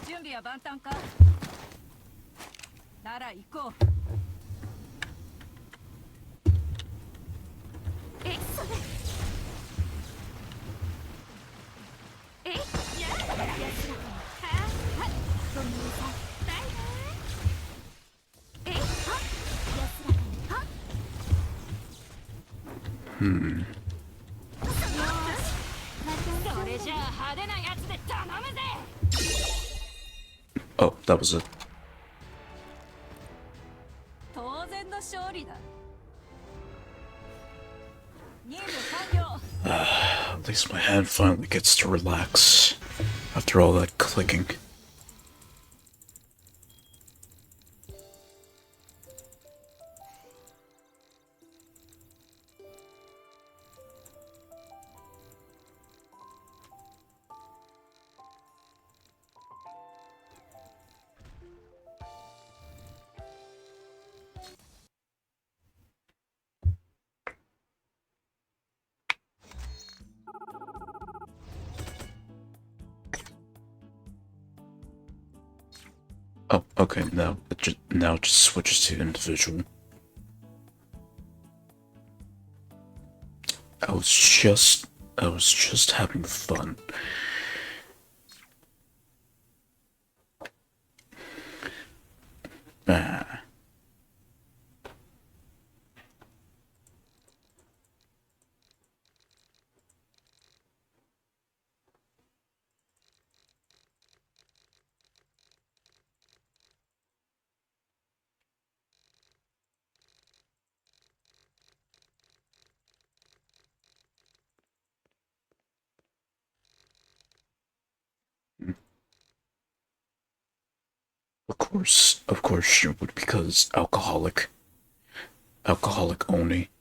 準備は万端か。なら行こう。それ。やつら。ごめんなさい。バイバイ。やつら。それじゃあ派手なやつで頼むぜ。Oh, that was it. 当然の勝利だ。任務完了。At least my hand finally gets to relax after all that clicking. Oh, okay, now it just switches to individual. I was just having fun. Ah. Of course, Sherwood, because alcoholic only.「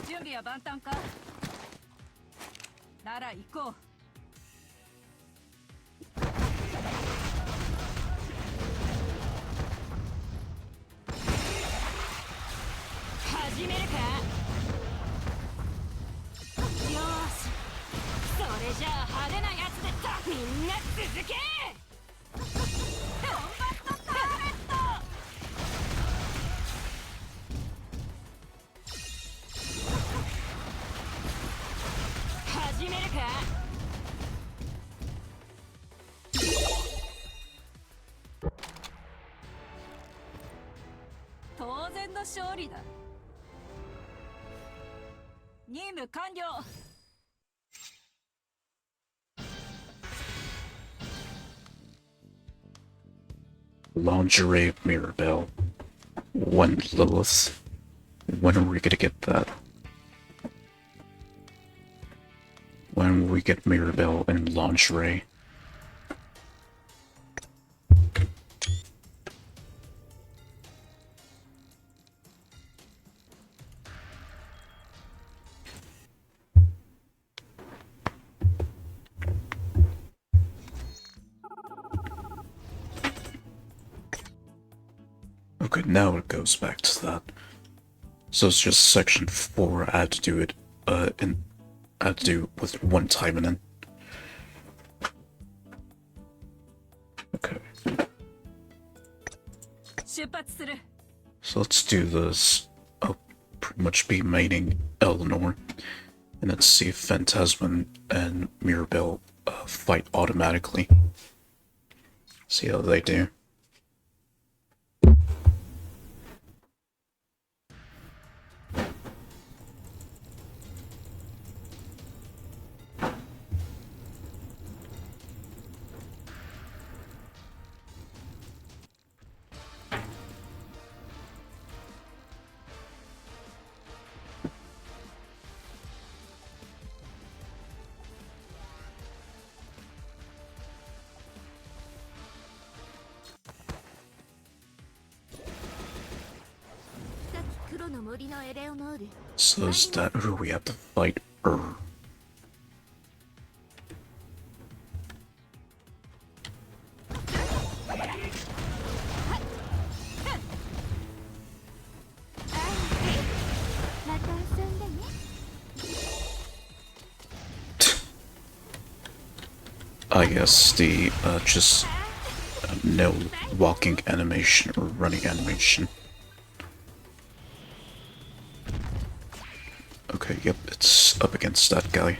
準備は万端か。なら行こう。始めるか。よーし、んな続け。始めるか。当然の勝利だ。任務完了。Lingerie Mirabelle. When, Lilith? When are we gonna get that? When will we get Mirabelle in lingerie? Okay, now it goes back to that. So it's just section 4. I had to do it, I had to do with one time and then. Okay. 出発する。 So let's do this. I'll pretty much be maining Eleanor. And let's see if Phantasma and Mirabelle fight automatically. See how they do. So is that who we have to fight? I guess the just no walking animation or running animation. Okay, yep, it's up against that guy.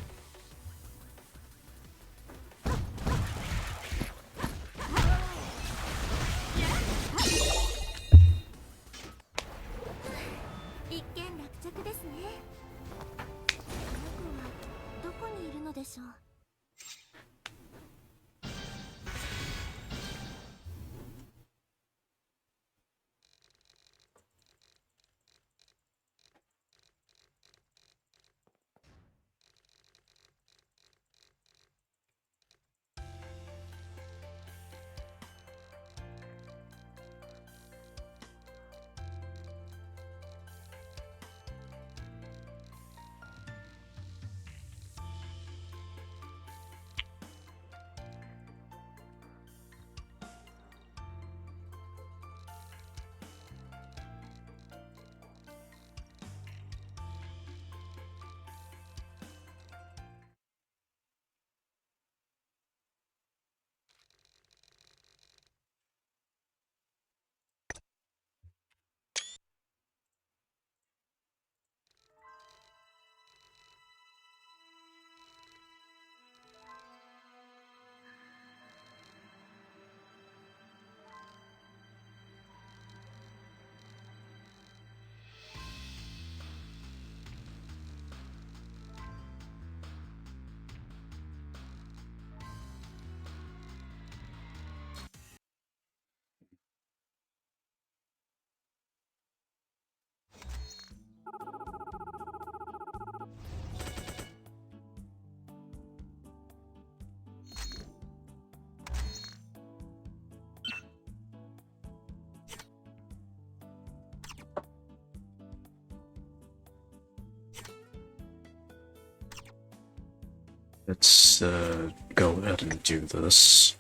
Let's go ahead and do this.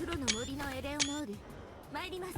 黒の森のエレオノール参ります。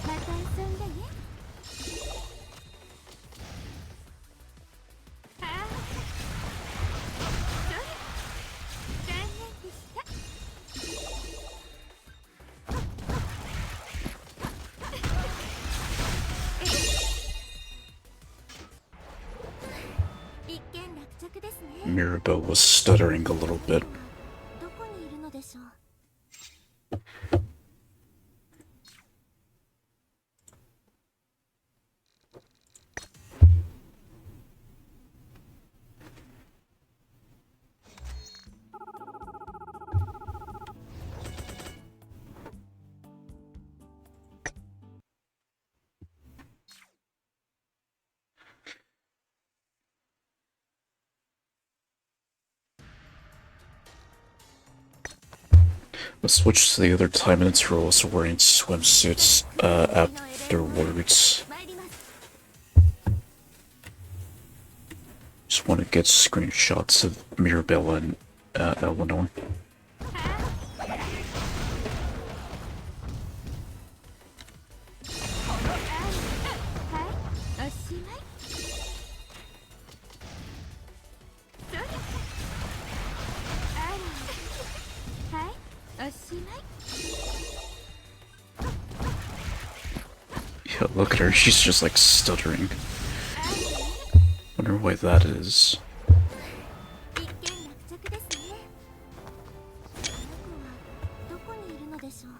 また遊んでね。残念でした。一件落着ですね。 Mirabelle was stuttering a little bit. どこにいるのでしょう。Let's switch to the other time minutes. We're also wearing swimsuits afterwards. 参ります。 Just want to get screenshots of Mirabelle and Eleanor. はい、おしまい。それ。あら。はい、おしまい。 Yeah, look at her. She's just like stuttering. Wonder why that is. 一件落着ですね。この子はどこにいるのでしょう。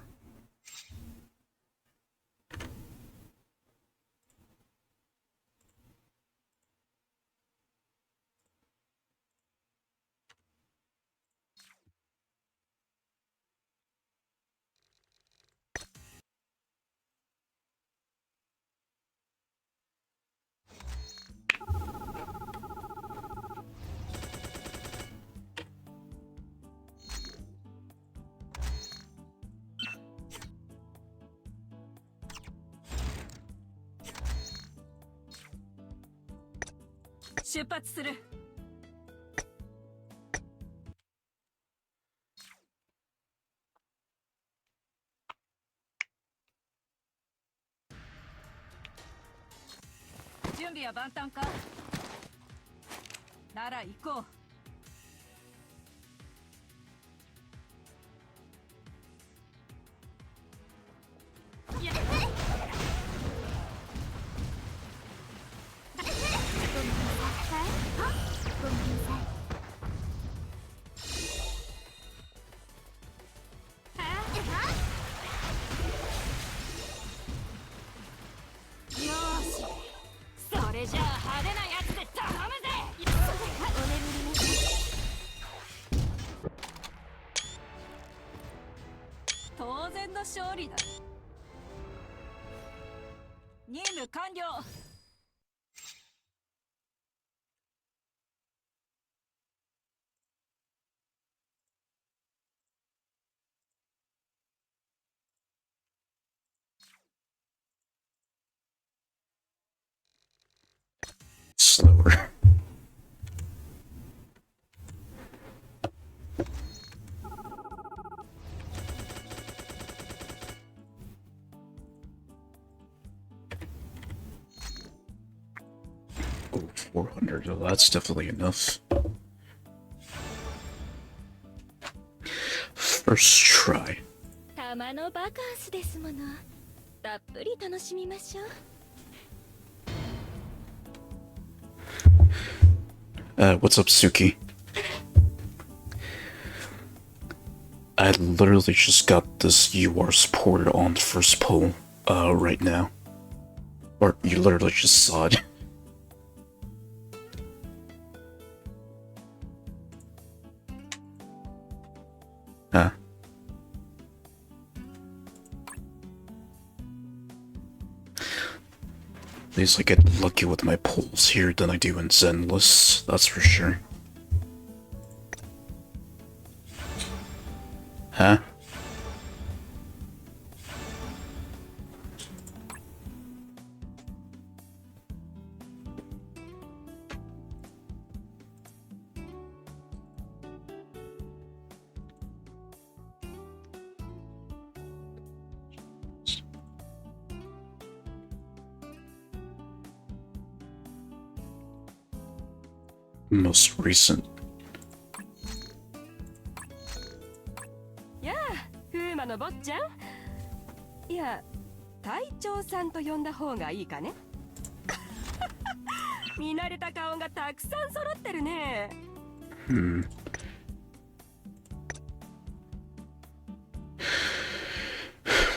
出発する。準備は万端か。なら行こう。やっごめんなさい。よーし、それじゃあ派手なやつで頼むぜ。お眠りなさい。当然の勝利だ。任務完了。Slower. Oh, 400. Oh, that's definitely enough. First try. たまのバカンスですもの。たっぷり楽しみましょう。What's up, Suki? I literally just got this UR supported on the first poll, right now. Or you literally just saw it. Huh. least I get lucky with my pulls here than I do in Zenless, that's for sure. Huh? Most recent. やあ、風魔の坊ちゃん。いや、隊長さんと呼んだ方がいいかね。見慣れた顔がたくさん揃ってるね。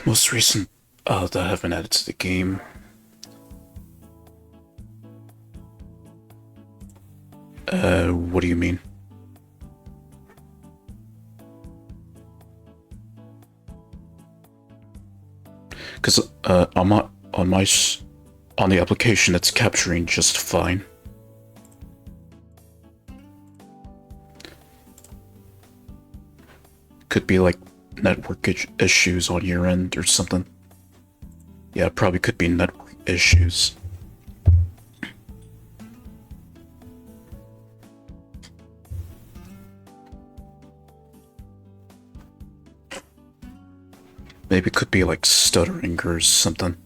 Most recent that I haven't added to the game. What do you mean? Because on the application, it's capturing just fine. Could be like network issues on your end or something. Yeah, probably could be network issues. Maybe it could be like stuttering or something.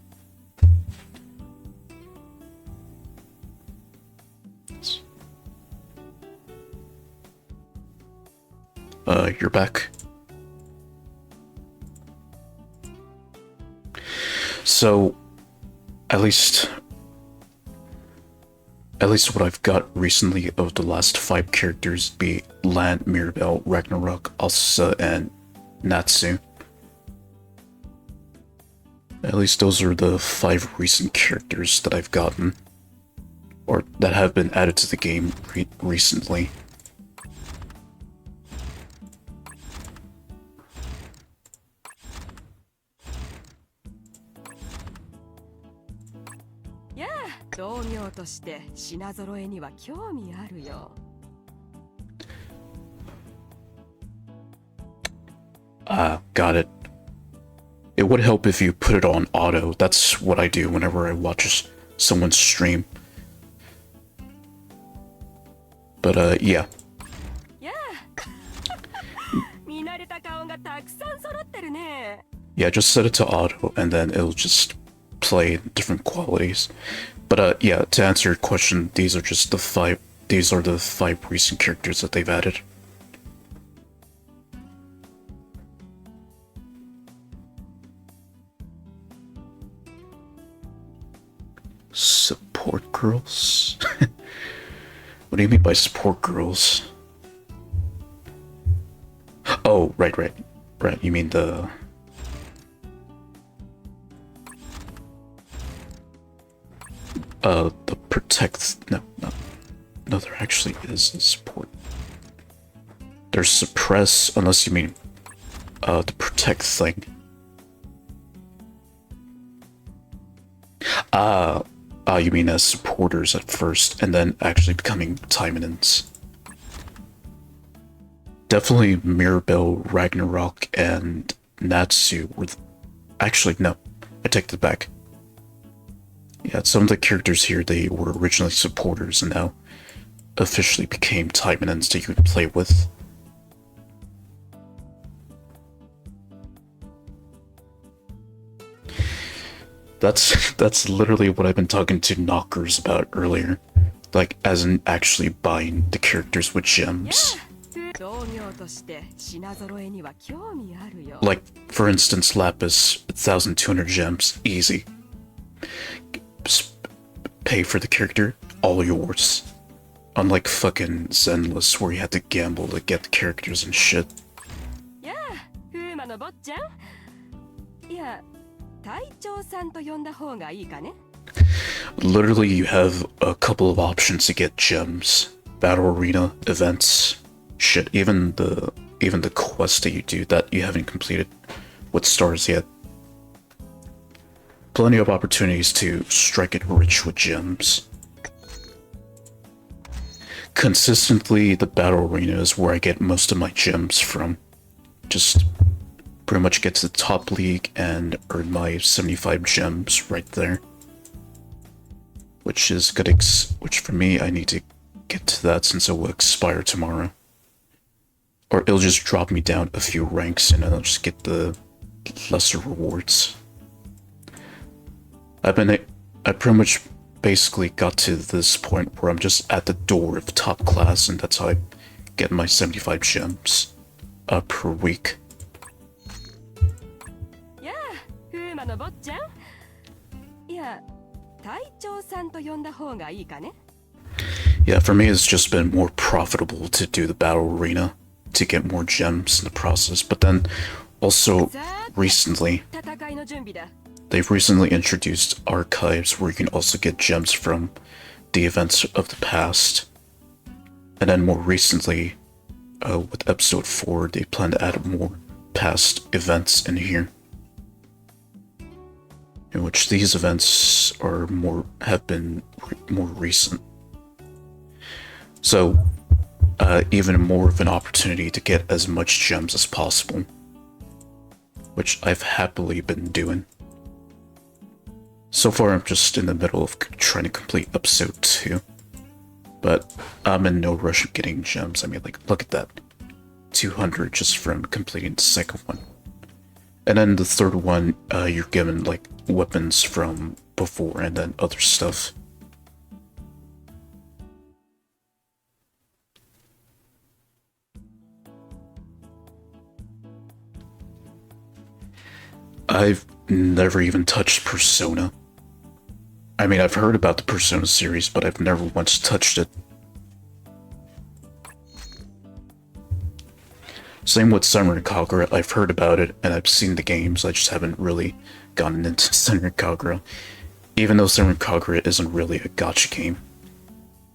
You're back. So, at least what I've got recently of the last 5 characters be Lan, Mirabelle, Ragnarok, Asa, and Natsu. At least those are the 5 recent characters that I've gotten, or that have been added to the game recently. Yeah, 同業として品揃えには興味あるよ。Got it. It would help if you put it on auto. That's what I do whenever I watch someone's stream. But, yeah. Yeah. 見慣れた顔がたくさん揃ってるね。Yeah, just set it to auto, and then it'll just play different qualities. But, yeah, to answer your question, these are the 5 recent characters that they've added. Support girls? What do you mean by support girls? Oh, right. You mean the protect. No, there actually is a support. There's suppress, unless you mean the protect thing. You mean as supporters at first, and then actually becoming Taimanins. Definitely Mirabelle, Ragnarok, and Natsu were... Actually, no. I take that back. Yeah, some of the characters here, they were originally supporters and now officially became Taimanins that you could play with. That's literally what I've been talking to knockers about earlier. Like, as in actually buying the characters with gems. Like, for instance, Lapis, 1,200 gems, easy. Pay for the character, all yours. Unlike fucking Zenless, where you had to gamble to get the characters and shit. Yeah, 隊長さんと呼んだ方がいいかね。 Literally, you have a couple of options to get gems. Battle arena, events, shit, even the quest that you do that you haven't completed with stars yet. plenty of opportunities to strike it rich with gems. Consistently, the battle arena is where I get most of my gems from. Just pretty much get to the top league and earn my 75 gems right there. Which is good, which for me, I need to get to that since it will expire tomorrow. Or it'll just drop me down a few ranks and I'll just get the lesser rewards. I pretty much basically got to this point where I'm just at the door of top class, and that's how I get my 75 gems per week. Yeah, フーマの坊ちゃん。いや、隊長さんと呼んだ方がいいかね。Yeah, for me it's just been more profitable to do the battle arena to get more gems in the process, but then also recently they've recently introduced archives where you can also get gems from the events of the past. And then more recently, with episode 4, they plan to add more past events in here, in which these events are have been more recent. So, even more of an opportunity to get as much gems as possible, which I've happily been doing. So far, I'm just in the middle of trying to complete episode 2, but I'm in no rush of getting gems. I mean, like, look at that. 200 just from completing the second one. And then the third one, you're given, like, weapons from before and then other stuff. I've never even touched Persona. I mean, I've heard about the Persona series, but I've never once touched it. Same with Senran Kagura. I've heard about it, and I've seen the games. I just haven't really gotten into Senran Kagura. Even though Senran Kagura isn't really a gacha game,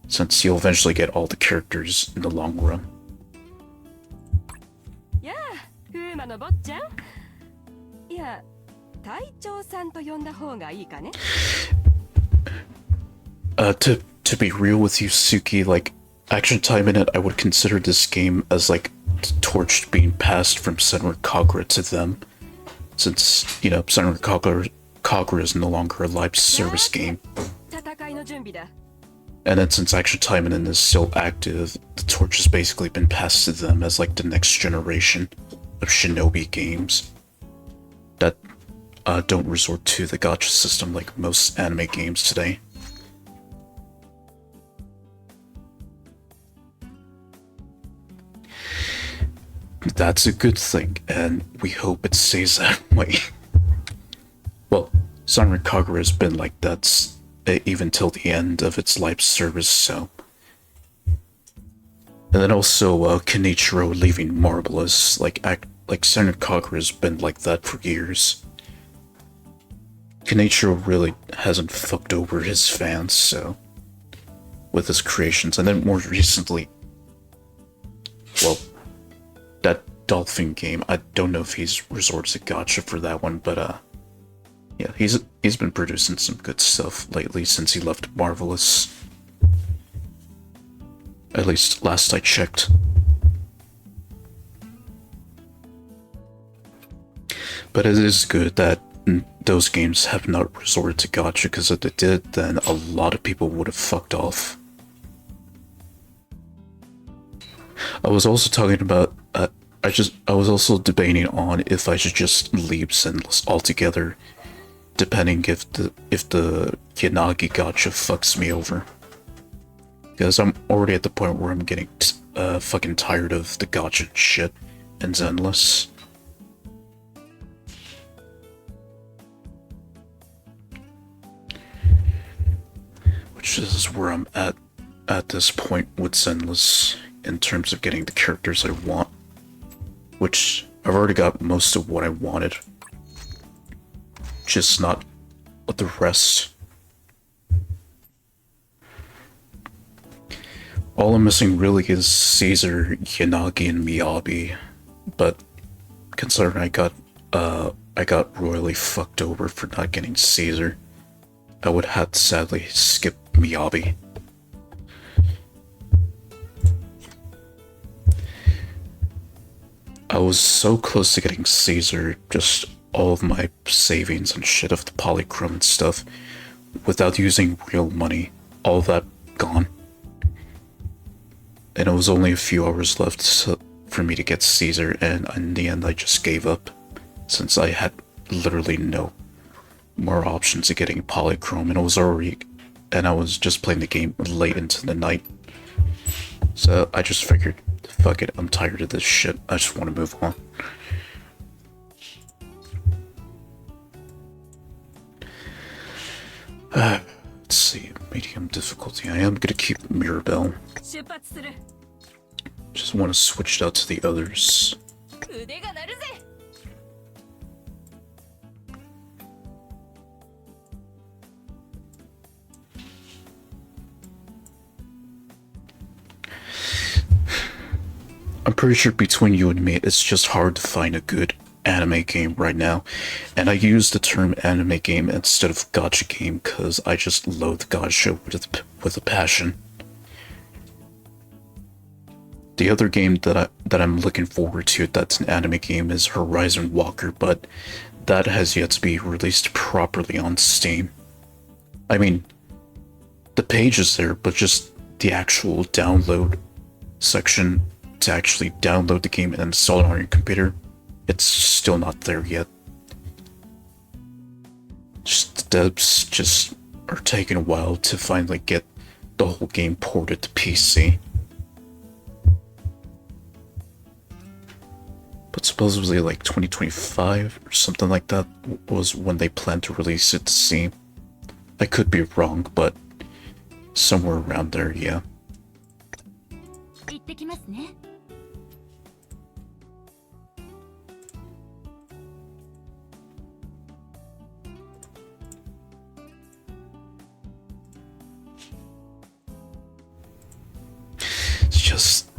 since you'll eventually get all the characters in the long run. Yeah, フーマの坊ちゃん。いや、隊長さんと呼んだ方がいいかね。To be real with you, Suki, like, Action Time in it, I would consider this game as, like, the torch being passed from Senran Kagura to them. Since, you know, Senran Kagura is no longer a live service game. And then since Action Time in is still active, the torch has basically been passed to them as, like, the next generation of Shinobi games that don't resort to the gacha system like most anime games today. That's a good thing, and we hope it stays that way. Well, Senran Kagura has been like that even till the end of its live service, so... And then also, Kenichiro leaving Marvelous, like Senran Kagura has been like that for years. Kenichiro really hasn't fucked over his fans, so... with his creations, and then more recently... Well... that Dolphin game, I don't know if he's resorted to gacha for that one, but yeah, he's been producing some good stuff lately since he left Marvelous. At least last I checked. But it is good that those games have not resorted to gacha, because if they did, then a lot of people would have fucked off. I was also talking about I was also debating on if I should just leave Zenless altogether, depending if the Yanagi gacha fucks me over. Because I'm already at the point where I'm getting fucking tired of the gacha shit in Zenless. Which is where I'm at this point with Zenless in terms of getting the characters I want. Which, I've already got most of what I wanted. Just not with the rest. All I'm missing really is Caesar, Yanagi, and Miyabi. But considering I got I got royally fucked over for not getting Caesar. I would have to sadly skip Miyabi. I was so close to getting Caesar, just all of my savings and shit of the polychrome and stuff, without using real money, all of that gone. And it was only a few hours left for me to get Caesar, and in the end I just gave up, since I had literally no more options of getting polychrome, and I was just playing the game late into the night. So I just figured, fuck it, I'm tired of this shit, I just want to move on. Let's see, medium difficulty. I am gonna keep Mirabelle. 出発する Just want to switch it out to the others. 腕が鳴るぜ I'm pretty sure between you and me, it's just hard to find a good anime game right now. And I use the term anime game instead of gacha game because I just loathe gacha with a passion. The other game that I'm looking forward to that's an anime game is Horizon Walker, but that has yet to be released properly on Steam. I mean, the page is there, but just the actual download section to actually download the game and install it on your computer, it's still not there yet. Just the devs just are taking a while to finally get the whole game ported to PC. But supposedly like 2025 or something like that was when they plan to release it to Steam. I could be wrong, but somewhere around there, yeah. 行ってきますね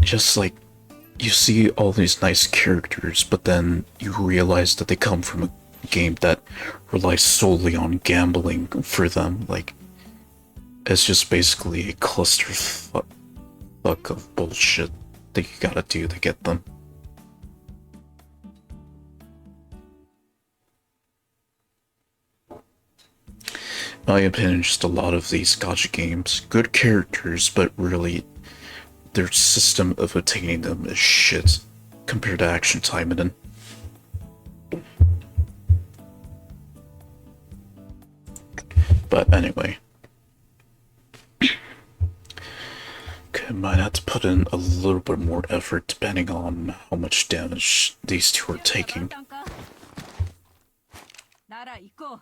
It's just like you see all these nice characters, but then you realize that they come from a game that relies solely on gambling for them. Like, it's just basically a clusterfuck of bullshit that you gotta do to get them. In my opinion, just a lot of these gacha games, good characters, but really their system of obtaining them is shit compared to Action Taimadan. But anyway. Okay, might have to put in a little bit more effort depending on how much damage these two are taking. なら行こう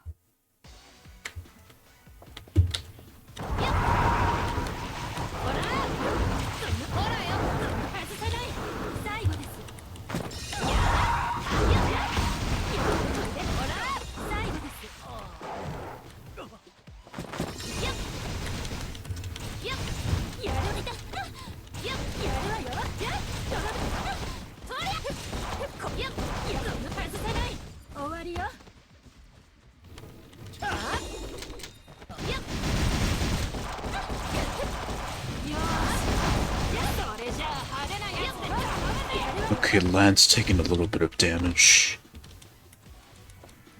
Okay, Lan's taking a little bit of damage,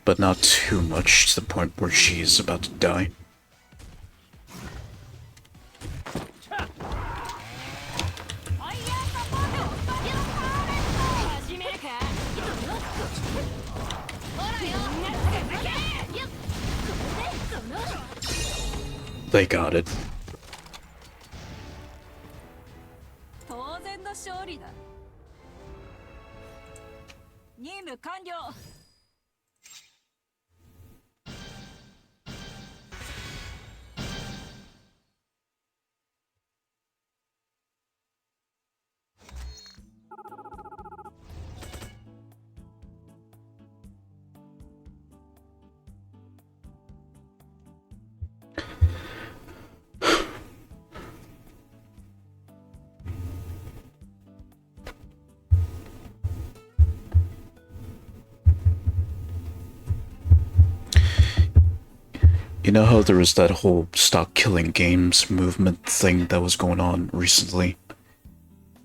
but not too much to the point where she's about to die. They got it. 当然の勝利だ任務完了 You know how there was that whole stop killing games movement thing that was going on recently?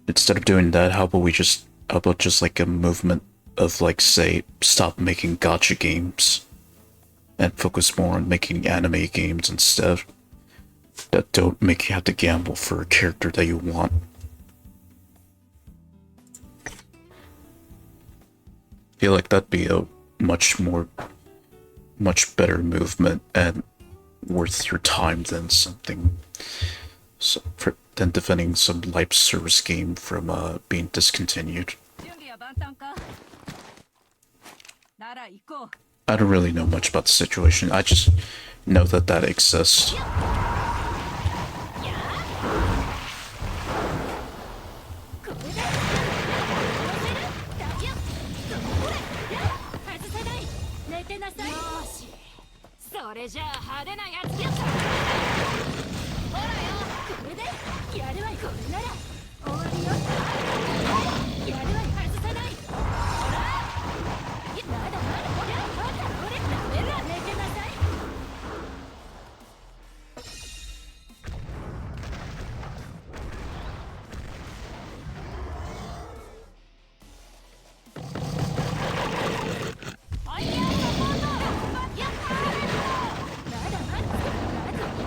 Instead of doing that, how about just like a movement of like, say, stop making gacha games and focus more on making anime games instead that don't make you have to gamble for a character that you want. I feel like that'd be a much better movement and worth your time than than defending some live service game from being discontinued. 準備は万端かなら行こう I don't really know much about the situation. I just know that that exists. 寝てなさい。よしそれじゃあ派手なやつやったほらよ、これでやるわよ。これなら終わりよ。やるわよ。外さない。ほら。まだまだ。俺ダメだ。寝てなさい。おいでよ、サポート。やったー。まだまだ。まだまだ。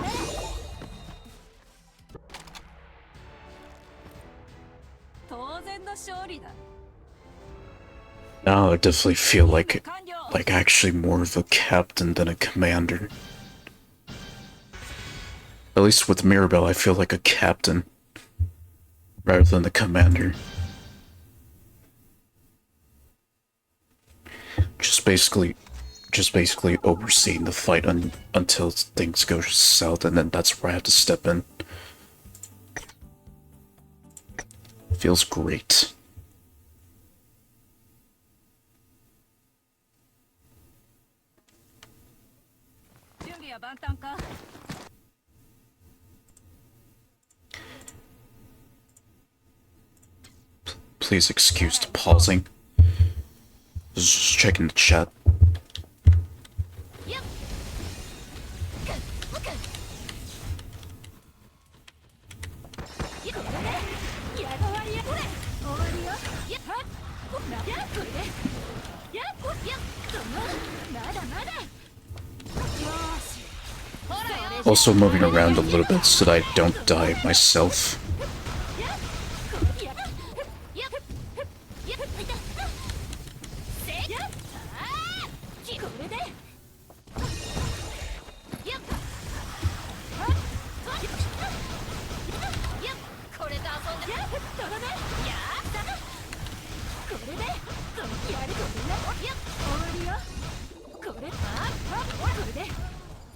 当然の勝利だ Now I definitely feel 完了 like actually more of a captain than a commander. At least with Mirabelle, I feel like a captain rather than the commander. Just basically overseeing the fight until things go south, and then that's where I have to step in. Feels great. Please excuse the pausing. Just checking the chat. よっ。くっ。やこれでや終わりよ。これ終わりよ。やはっ。やこれでやこやそのまだまだ。よし。ほらよ。 Also moving around a little bit so that I don't die myself.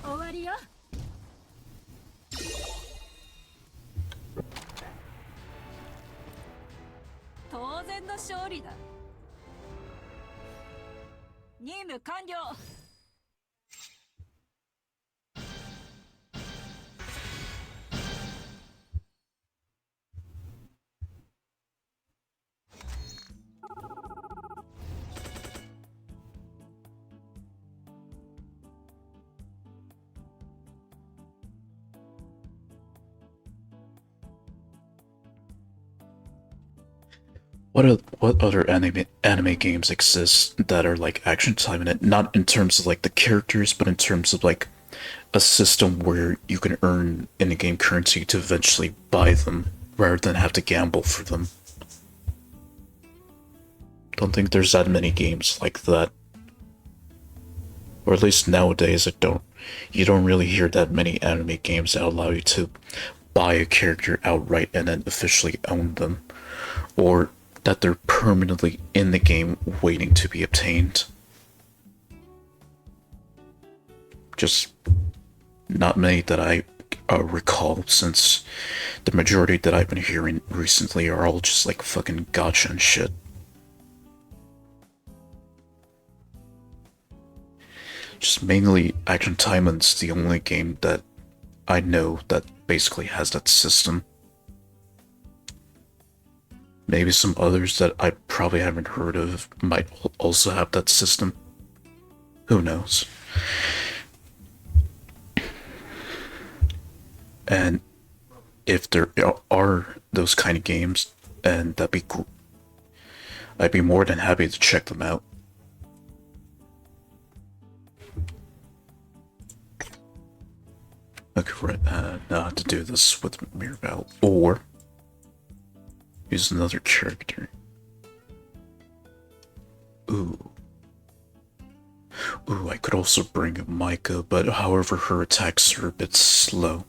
終わりよ。当然の勝利だ任務完了 What other anime games exist that are like action time in it? Not in terms of like the characters, but in terms of like a system where you can earn in-game currency to eventually buy them rather than have to gamble for them. Don't think there's that many games like that. Or at least nowadays you don't really hear that many anime games that allow you to buy a character outright and then officially own them. Or that they're permanently in the game waiting to be obtained. Just not many that I recall, since the majority that I've been hearing recently are all just like fucking gacha and shit. Just mainly Action Titan's the only game that I know that basically has that system. Maybe some others that I probably haven't heard of might also have that system. Who knows? And if there are those kind of games, and I'd be more than happy to check them out. Okay, right, now to do this with Mirabelle, or use another character. Ooh, I could also bring Micah, but however her attacks are a bit slow.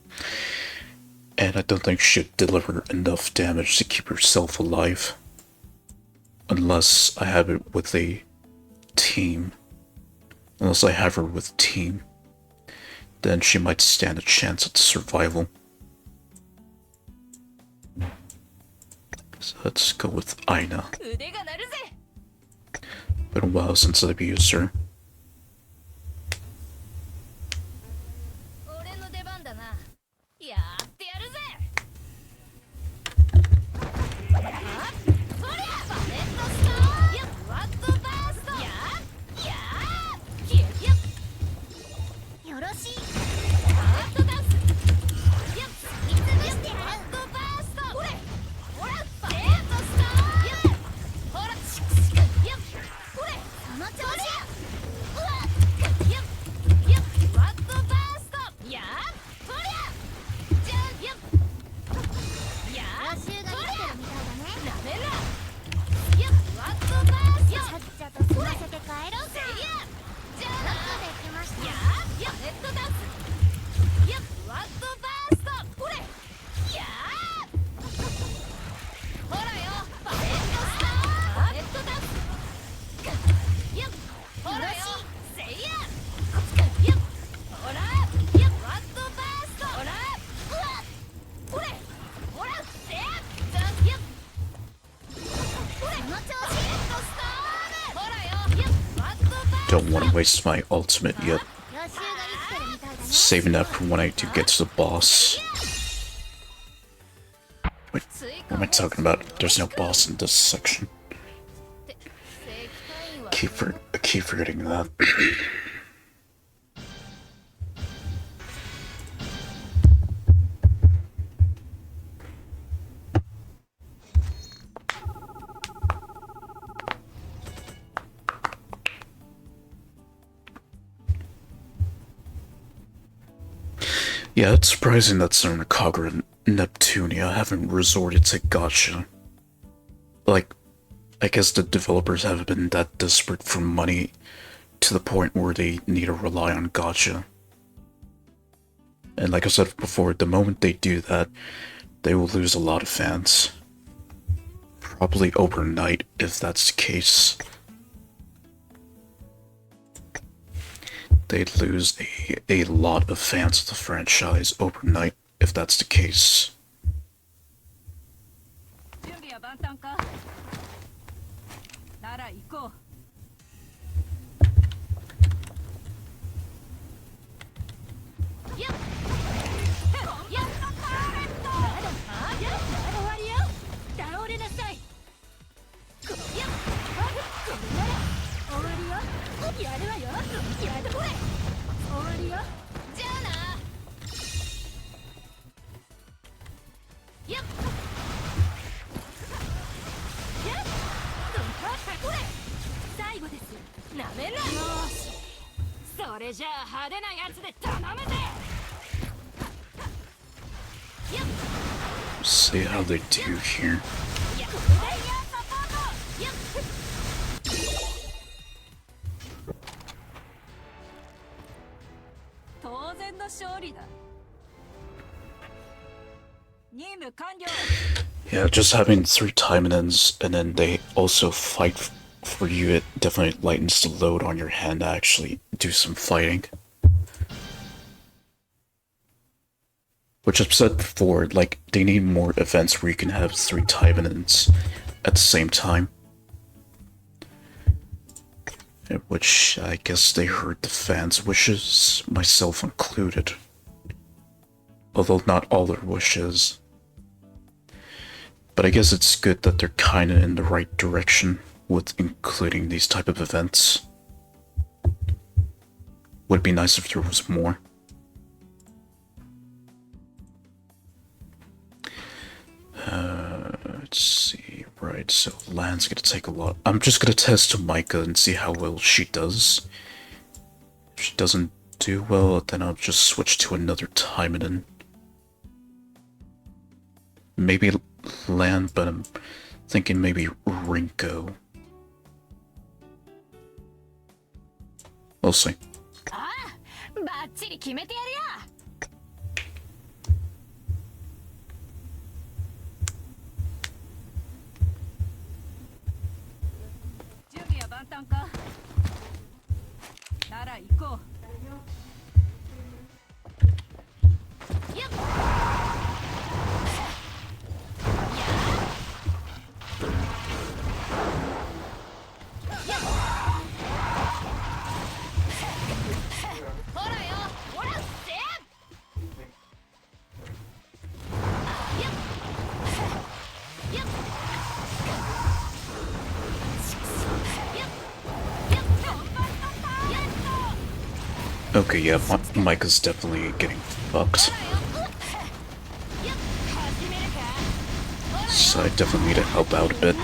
And I don't think she'd deliver enough damage to keep herself alive. Unless I have it with a team. Unless I have her with team. Then she might stand a chance at survival. So let's go with Aina. Been a while since I've used her. Don't want to waste my ultimate yet. Saving that for when I do get to the boss. Wait, what am I talking about? There's no boss in this section. I keep forgetting that. Yeah, it's surprising that Kagura and Neptunia haven't resorted to gacha. Like, I guess the developers haven't been that desperate for money to the point where they need to rely on gacha. And like I said before, the moment they do that, they will lose a lot of fans. Probably overnight, if that's the case. They'd lose a lot of fans of the franchise overnight, if that's the case. See how they do here. Yeah, just having 3 time ends and then they also fight for you, it definitely lightens the load on your hand to actually do some fighting. Which I've said before, like, they need more events where you can have 3 time ends at the same time. Which I guess they heard the fans' wishes, myself included. Although not all their wishes. But I guess it's good that they're kinda in the right direction with including these type of events. Would be nice if there was more. Let's see. Right, so Lan's gonna take a lot. I'm just gonna test Micah and see how well she does. If she doesn't do well, then I'll just switch to another Timonin. Maybe Lan, but I'm thinking maybe Rinko. We'll see. ああ、バッチリ決めてやるよ。準備は万端か。なら行こう。やっ。Okay, yeah, Micah's definitely getting fucked. So I definitely need to help out a bit.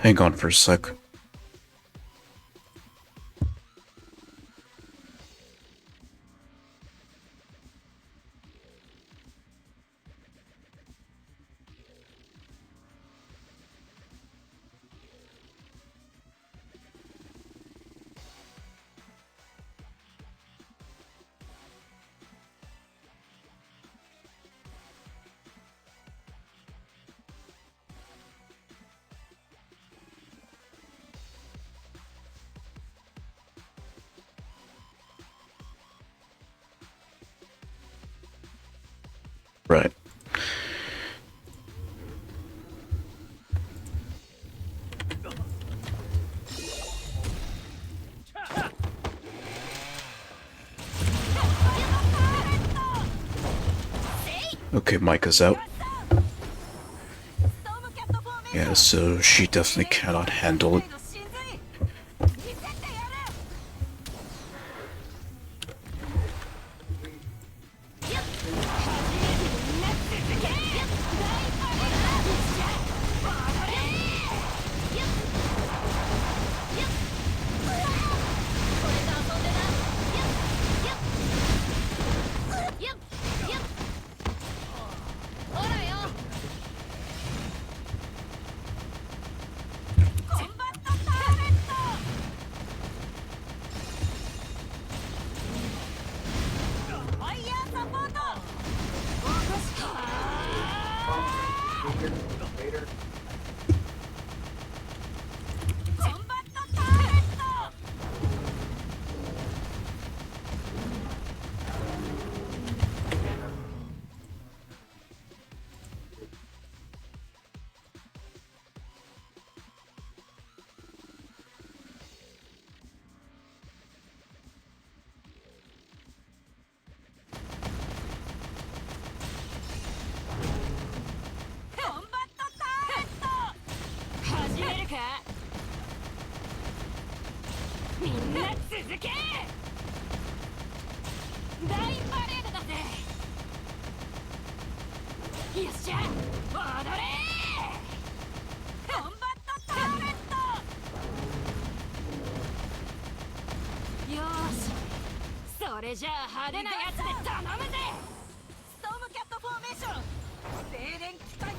Hang on for a sec. Right. Okay, Micah's out. Yeah, so she definitely cannot handle it.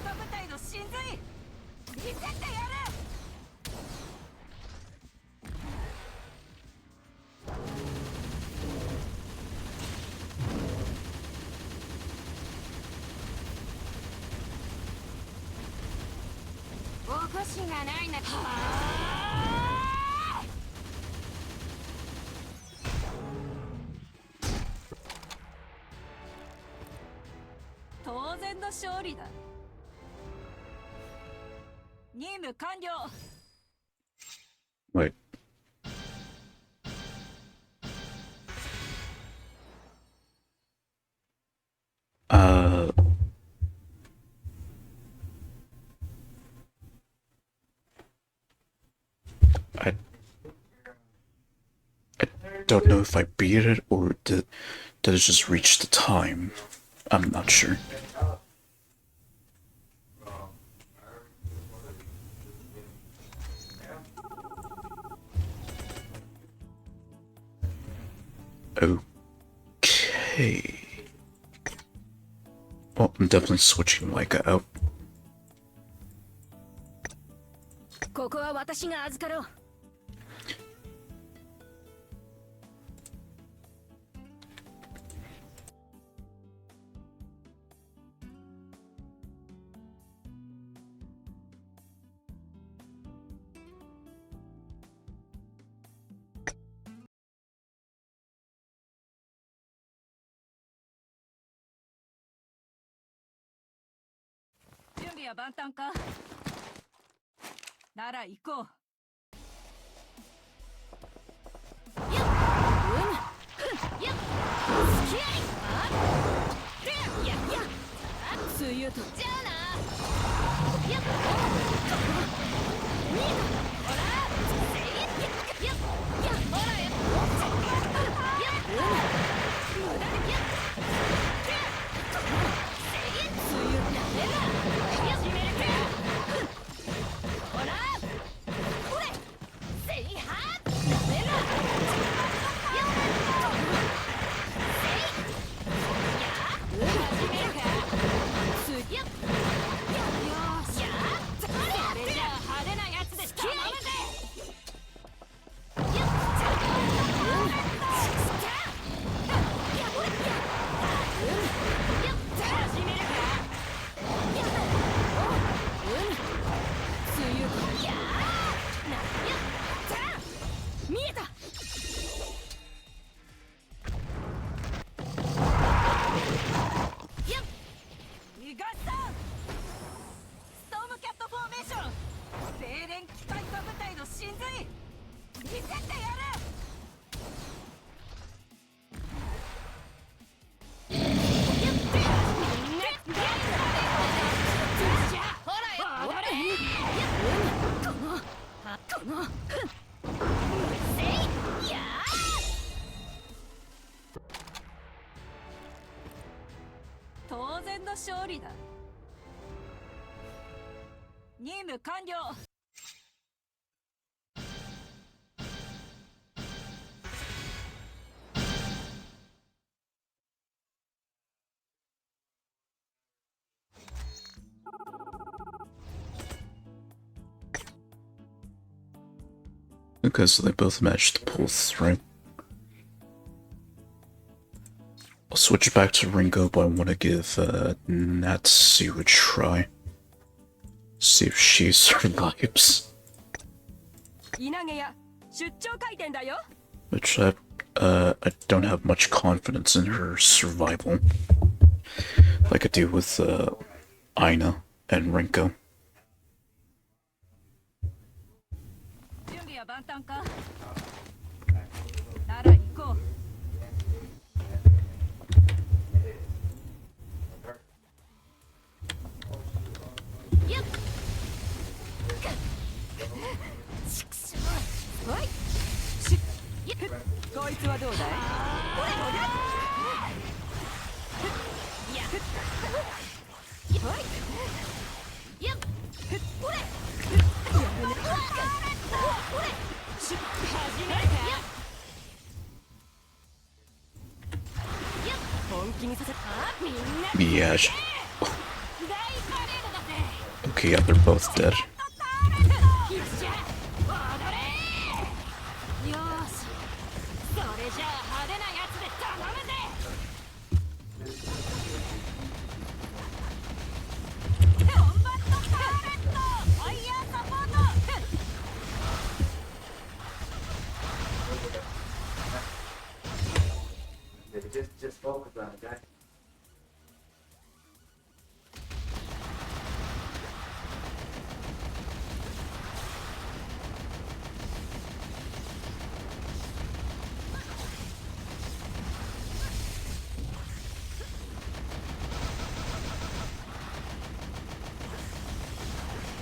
化部隊の真髄見せてやる。おこしがないな。当然の勝利だ。任務完了。 Wait. I don't know if I beat it or did it just reach the time. I'm not sure. Okay. Well, I'm definitely switching Micah out. ここは私が預かろう。準備は万端か。なら行こう。水泳とじゃあな。やっほらやっほらやっ無駄にやっ水泳やめな。始めるか。ほらこれせいはやめな。やっせいや始めるか。やっそれじゃあ派手なやつで頼むぜ。始めるか。見えた。逃がした。ストームキャットフォーメーション。精錬機械化部隊の真髄見せてやる。当然の勝利だ。任務完了。Okay, so they both managed to pull through. I'll switch back to Ringo, but I want to give Natsu a try. See if she survives. 稲毛屋出張開店だよ。 Which I don't have much confidence in her survival, like I do with Aina and Rinko. 準備は万端か。なら行こう。こいつはどうだい。本気にさせみんな Yeah, 大パレードだぜ。Okay, yeah, they're both dead. よっしゃ踊れよーしそれじゃあ派手なやつで頼むぜコンバットターレットファイヤーサポート Just focus on it, guys.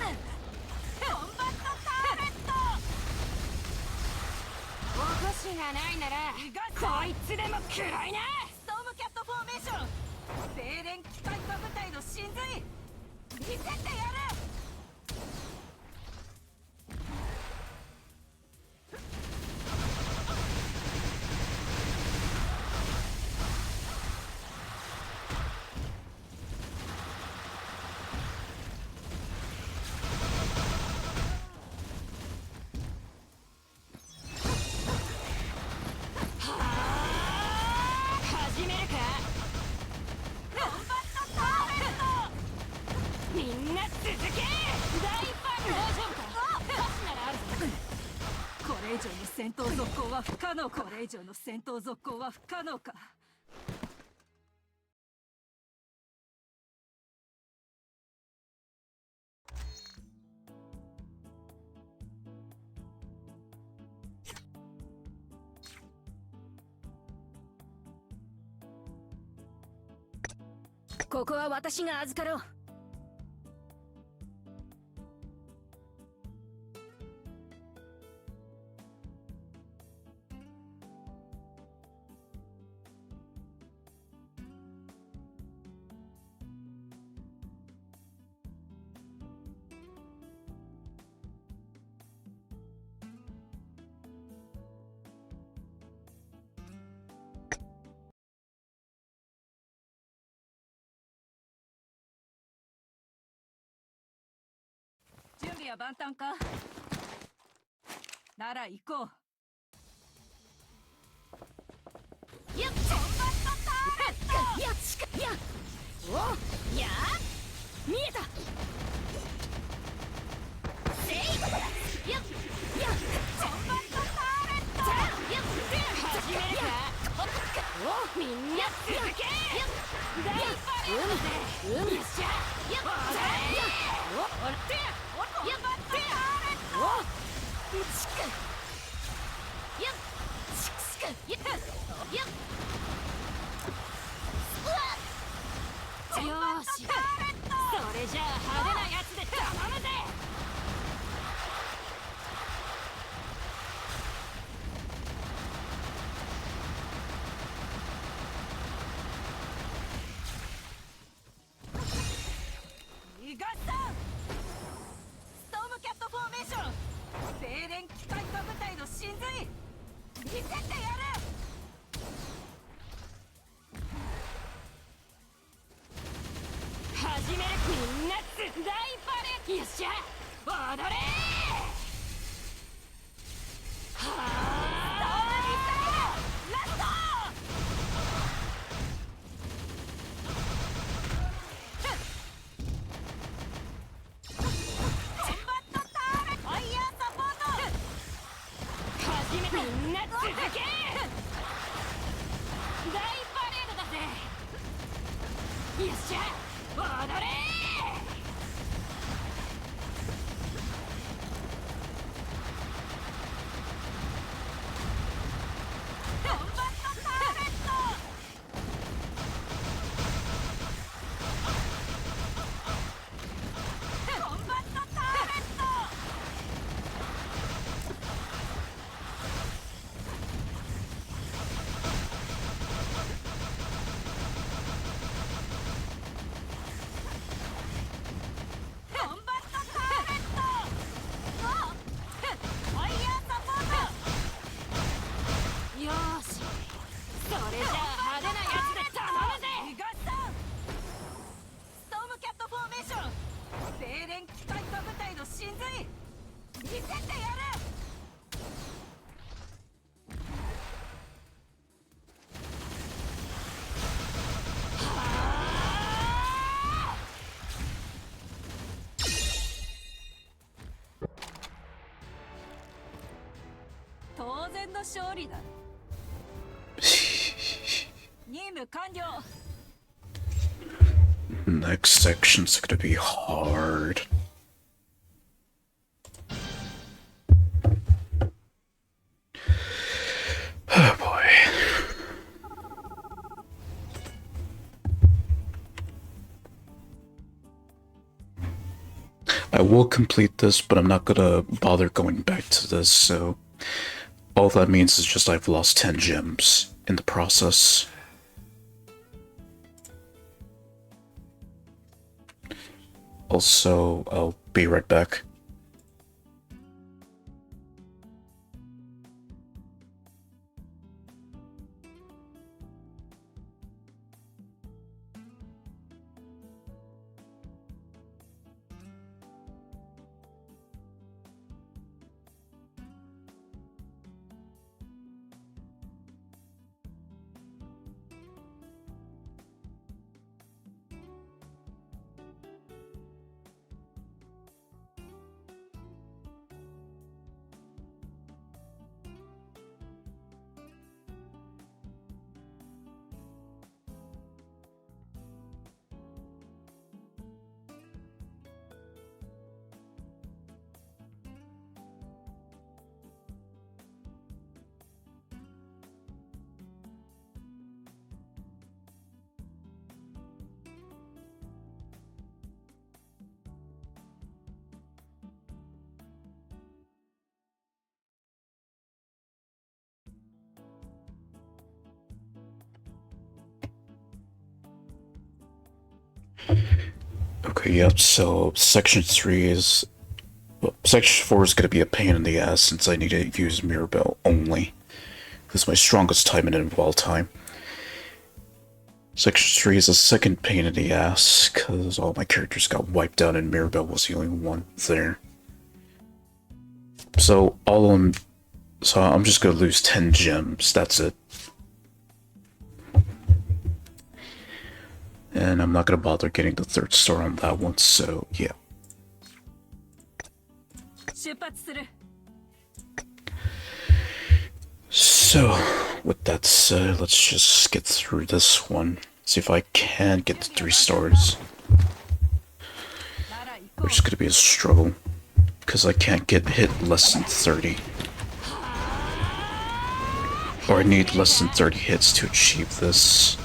コンバットターレットおこしがないならこいつでも食らいなストームキャットフォーメーション静電機械化部隊の真髄見せてやる始めるかコンバットターレットみんな続け大パン大丈夫かパスならあるぞこれ以上の戦闘続行は不可能これ以上の戦闘続行は不可能かここは私が預かろう準備は万端かなら行こうやっコンバットターレットやっしかやおや見えたせいややコンバットターレットやっ始めるかおみんな続け大パレードだぜよっしゃやっおってやっばってやおちくやっちくすくやっやっよーしそれじゃあ派手なやつで頼むぜ逃がしたストームキャットフォーメーション静電機械化部隊の真髄見せてやる始めるみんな大パレよっしゃ踊れはあラストコンバットターレファイヤーサポート始めみんな続け大パレードだぜよっしゃ踊れコンバットターレットコンバットターレット当然の勝利だ。任務完了。 Next section's gonna be hard. Oh boy. I will complete this, but I'm not gonna bother going back to this, so all that means is just I've lost 10 gems in the process. Also, I'll be right back. Okay, yep, so section 3 is... Well, section 4 is gonna be a pain in the ass since I need to use Mirabelle only. This is my strongest time in it of all time. Section 3 is a second pain in the ass, because all my characters got wiped out and Mirabelle was the only one there. So, all of them... So I'm just gonna lose 10 gems, that's it. And I'm not gonna bother getting the 3rd star on that one, so yeah. 出発する。 So, with that said, let's just get through this one. See if I can get the 3 stars. Which is gonna be a struggle. Because I can't get hit less than 30. Or I need less than 30 hits to achieve this.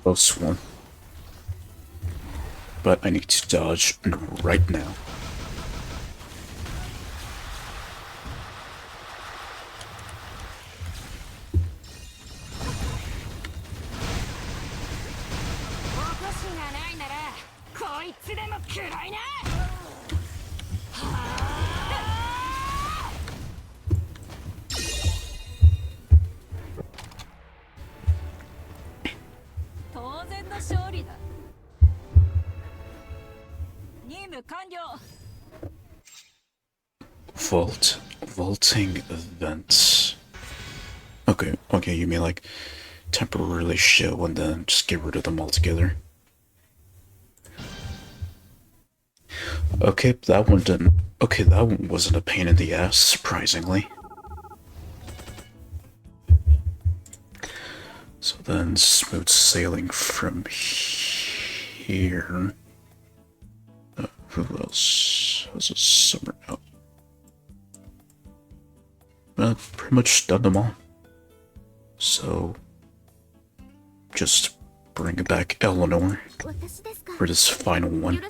Close one. but I need to dodge right now. Vaulting events. Okay, you mean like temporarily show and then just get rid of them altogether. Okay, that one didn't. Okay, that one wasn't a pain in the ass, surprisingly. So then, smooth sailing from here. Who else has a summer out? Pretty much done them all. So, just bring back Eleanor for this final one.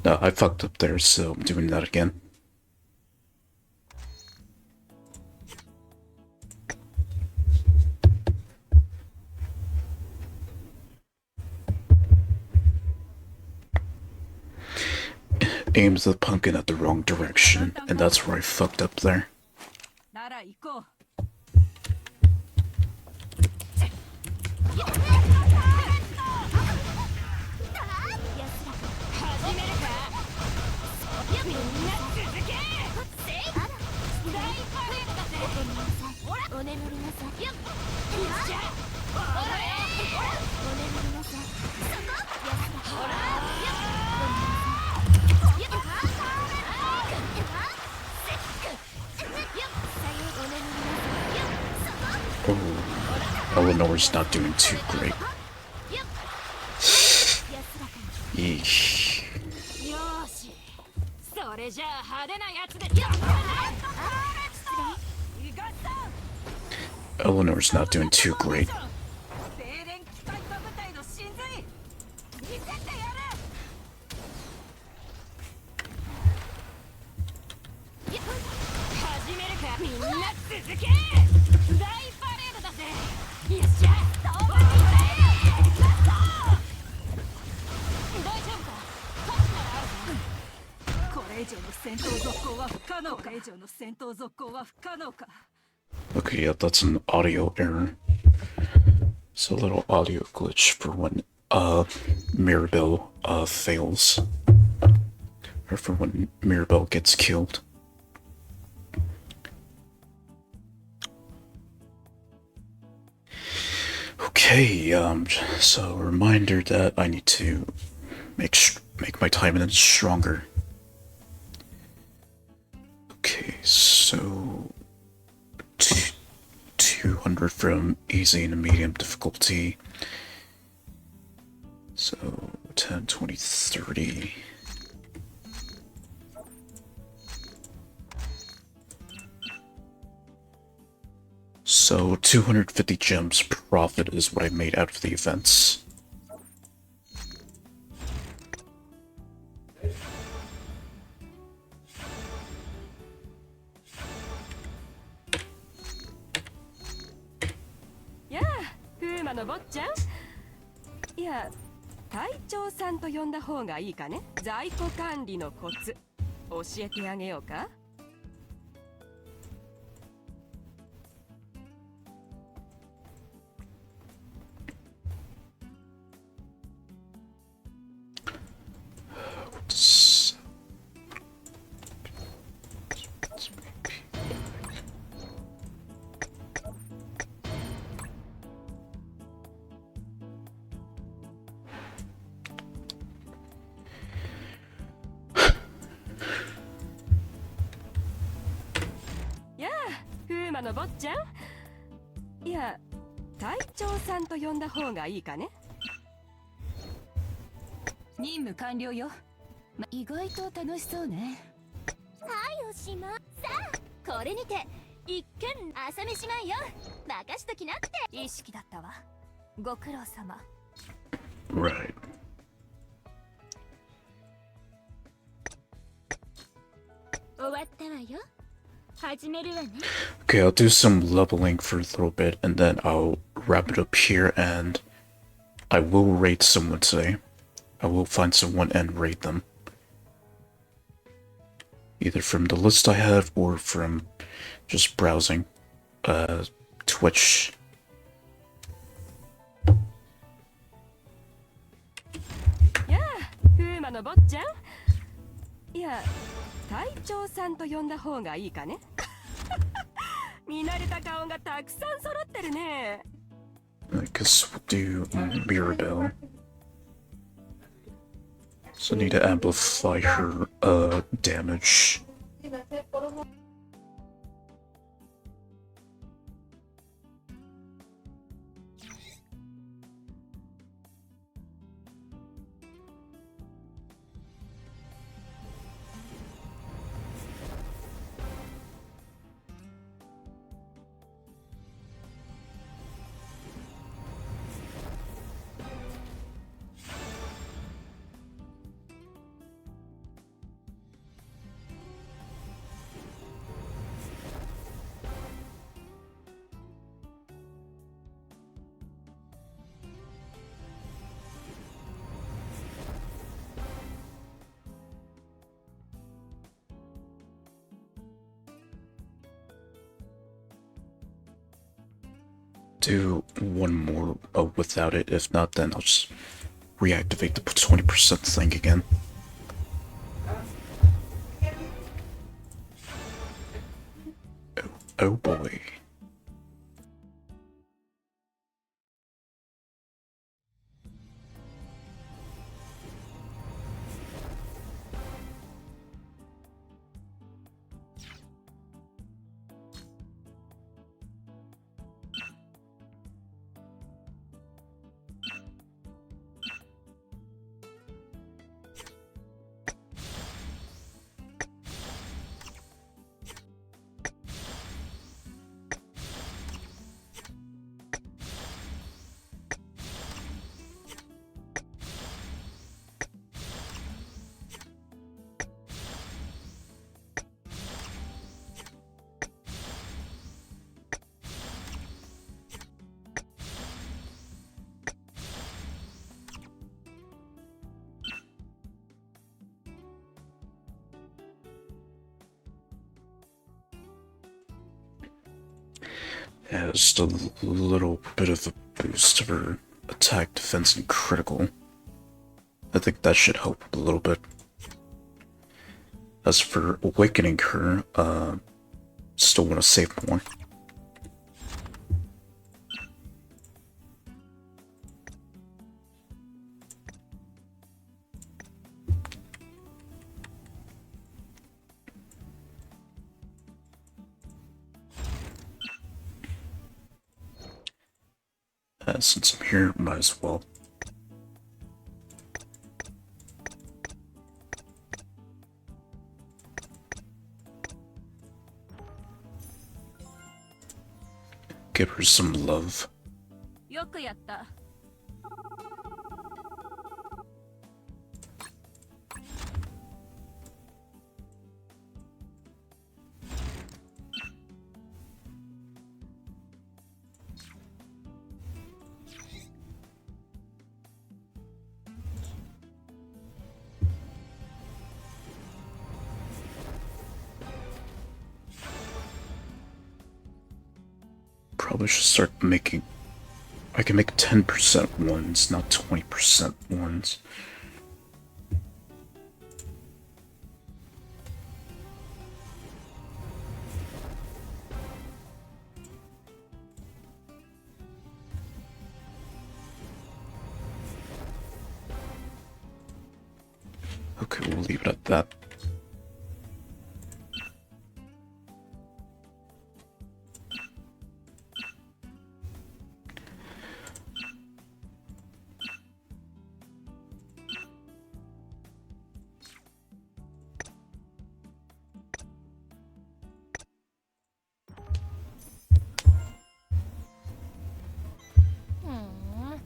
No, I fucked up there, so I'm doing that again. Aimed the pumpkin at the wrong direction, and that's where I fucked up there. Oh, Eleanor's not doing too great. Eesh. Eleanor's not doing too great. Okay, yeah, that's an audio error. It's a little audio glitch for when Mirabelle fails. Or for when Mirabelle gets killed. Okay, so a reminder that I need to make my timing stronger. Okay, so 200 from easy to medium difficulty. So 10, 20, 30. So 250 gems profit is what I made out of the events.やあ、風魔の坊ちゃん。いや、隊長さんと呼んだ方がいいかね。在庫管理のコツ教えてあげようか。やあ、風魔の坊ちゃん。いや、隊長さんと呼んだ方がいいかね。任務完了よ。意外と楽しそうね。はいおしま。さあこれにて一見朝飯前よ。任しときなって。いい式だったわ。ご苦労様。 Right. 終わったわよ。始めるわね。 Okay, I'll do some leveling for a little bit and then I'll wrap it up here and I will raid someone today. I will find someone and raid them. Either from the list I have or from just browsing Twitch. やあ、風魔の坊ちゃん。いや、隊長さんと呼んだ方がいいかね。見慣れた顔がたくさん揃ってるね。I guess we'll do Mirabelle. So I need to amplify her damage. Do one more without it. If not, then I'll just reactivate the 20% thing again. Oh boy. Yeah, just a little bit of a boost for attack, defense, and critical. I think that should help a little bit. As for awakening her, still want to save more. Since I'm here, might as well. Okay, give her some love. よくやった。Probably should start making. I can make 10% ones, not 20% ones. Okay, we'll leave it at that. Hmm.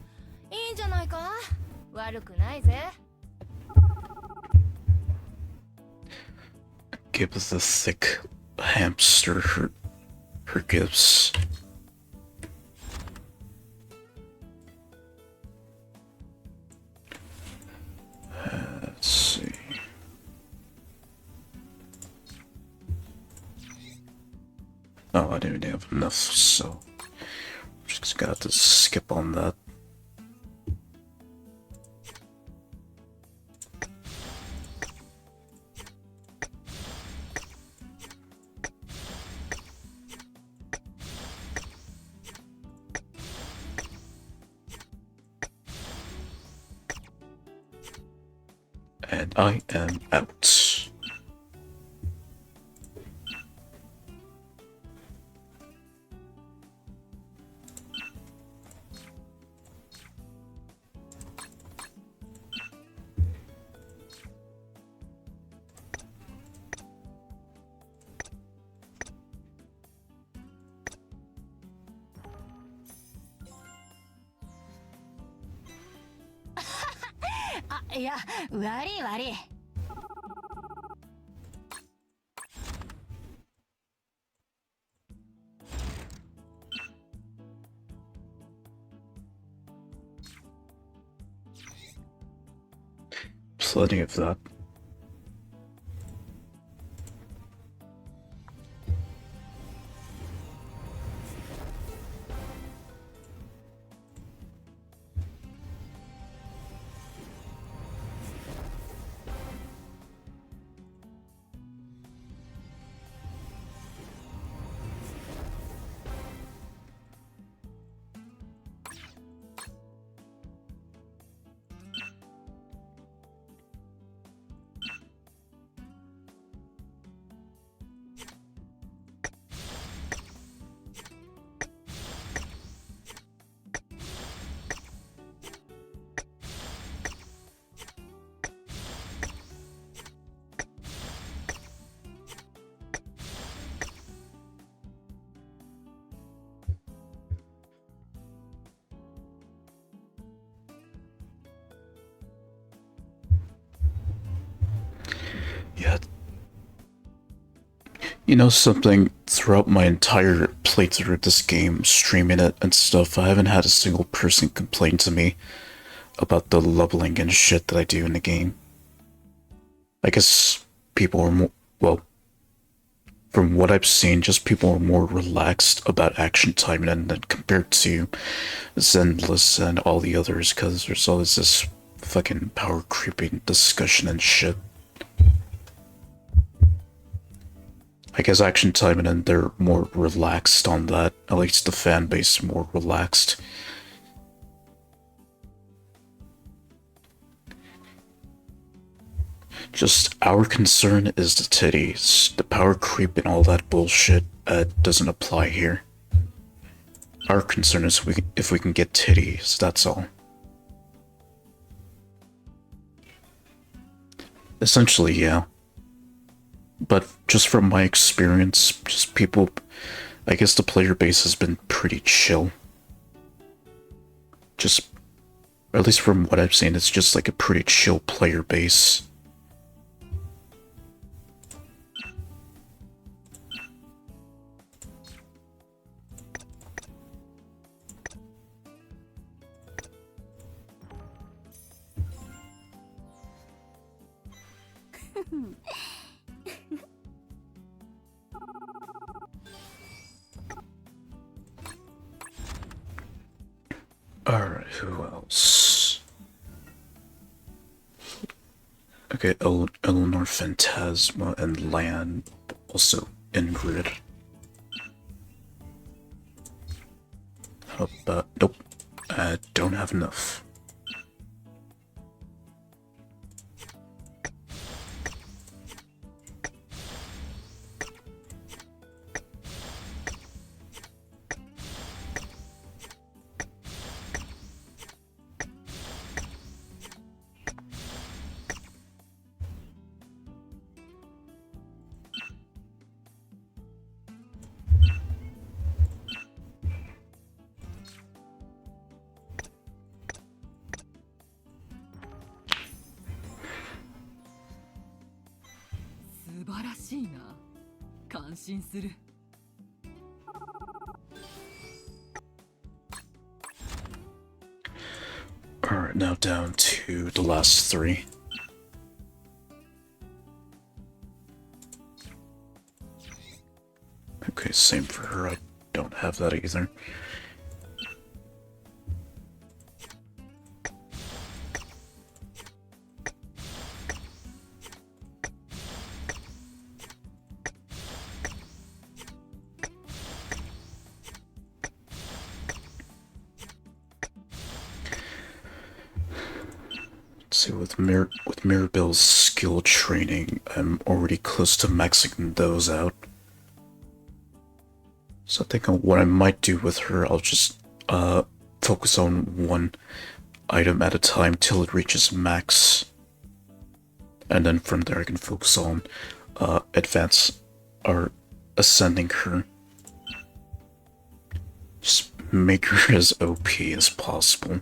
いいんじゃないか。悪くないぜ。Give the thick hamster her gifts. Let's see. Oh, I didn't have enough, so just got to skip on that. And I am out. Ah, いや、悪い悪い。Plenty of that. Yeah. You know something, throughout my entire playthrough of this game, streaming it and stuff, I haven't had a single person complain to me about the leveling and shit that I do in the game. I guess people are more, well, from what I've seen, just people are more relaxed about action timing than compared to Zenless and all the others, because there's always this fucking power creeping discussion and shit. I guess action timing and they're more relaxed on that. At least the fan base is more relaxed. Just our concern is the titties. The power creep and all that bullshit doesn't apply here. Our concern is if we can get titties, that's all. Essentially, yeah. But just from my experience, just people I guess the player base has been pretty chill. Just, or at least from what I've seen, it's just like a pretty chill player base. Alright, who else? Okay, Eleanor Phantasma and Lan, also Ingrid. How about... Nope, I don't have enough. Alright, now down to the last three. Okay, same for her. I don't have that either. See, with Mirabelle's skill training, I'm already close to maxing those out. So I think what I might do with her, I'll just focus on one item at a time till it reaches max. And then from there I can focus on advance or ascending her. Just make her as OP as possible.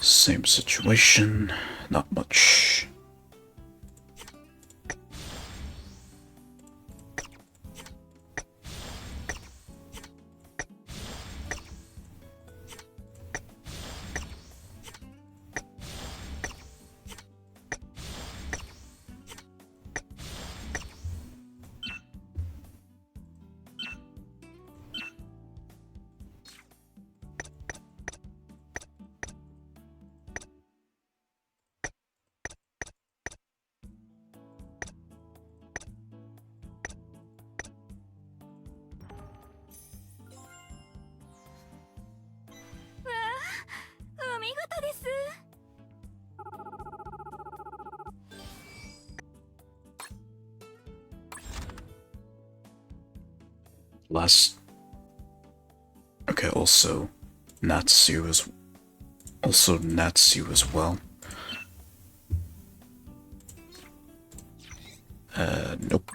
Same situation, not much. Last. Okay, also Natsu as well. Nope.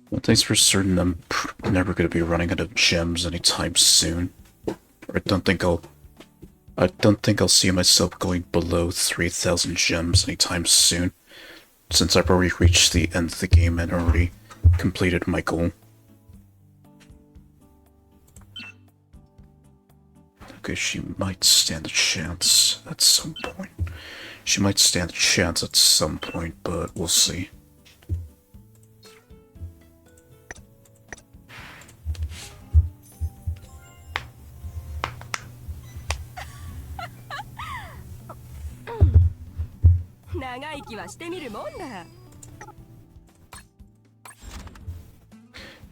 One thing's for certain, I'm never going to be running out of gems anytime soon. Or I don't think I'll I don't think I'll see myself going below 3,000 gems anytime soon, since I've already reached the end of the game and already completed my goal. Okay, she might stand a chance at some point. She might stand a chance at some point, but we'll see.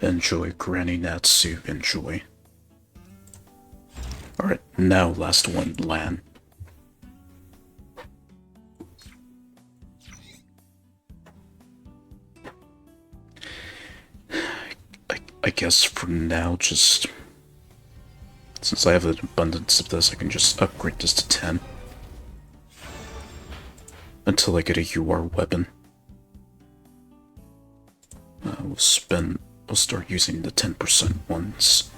Enjoy, Granny Natsu, enjoy. Alright, now last one, Lan. I guess for now, just... Since I have an abundance of this, I can just upgrade this to 10. Until I get a UR weapon. We'll start using the 10% ones.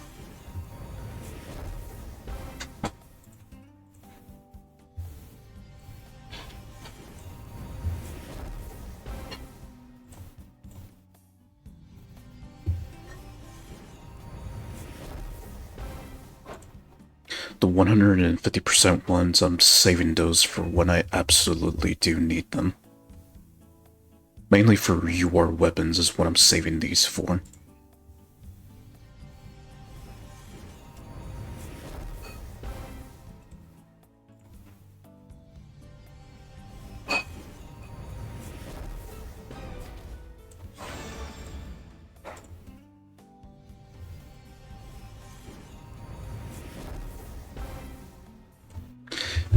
The 150% ones, I'm saving those for when I absolutely do need them. Mainly for UR weapons is what I'm saving these for.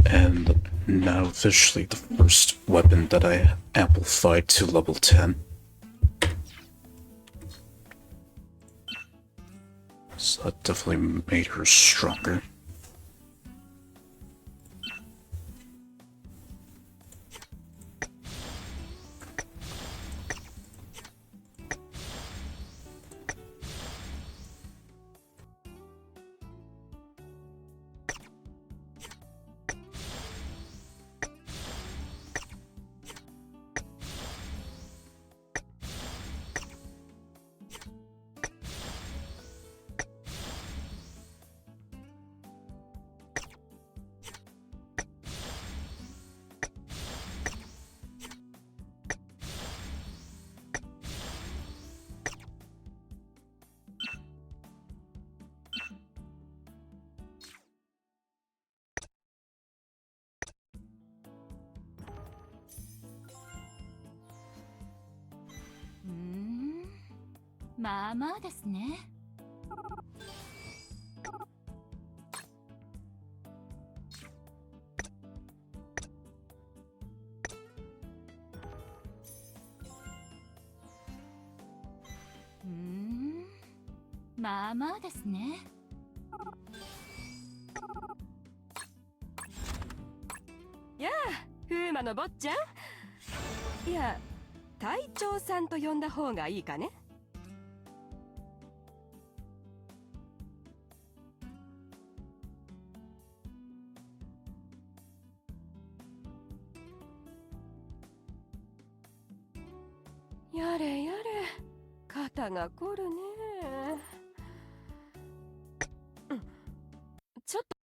And now officially the first weapon that I amplified to level 10. So that definitely made her stronger.うーん、まあまあですね。うーん、まあまあですね。やあ、風魔の坊ちゃん。いや、隊長さんと呼んだ方がいいかね。やれやれ、肩が凝るね。ちょっと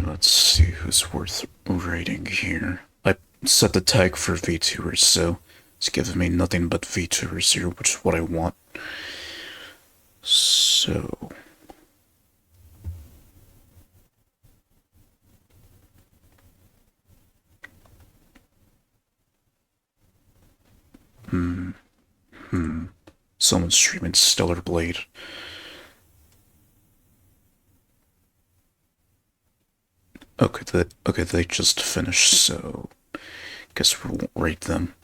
Let's see who's worth rating here. I set the tag for VTubers, so it's giving me nothing but VTubers here, which is what I want. So... Someone's streaming Stellar Blade. Okay, they just finished, so guess we won't rate them.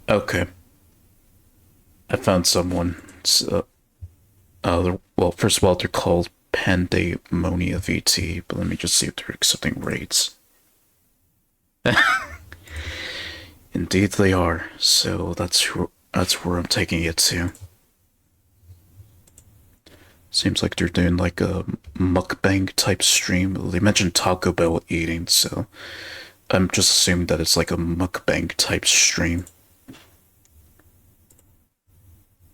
Okay, I found someone. Well, first of all, they're called Pandaemonia VT, but let me just see if they're accepting rates. Indeed, they are. So that's where I'm taking it to. Seems like they're doing like a mukbang type stream. They mentioned Taco Bell eating, so I'm just assuming that it's like a mukbang type stream.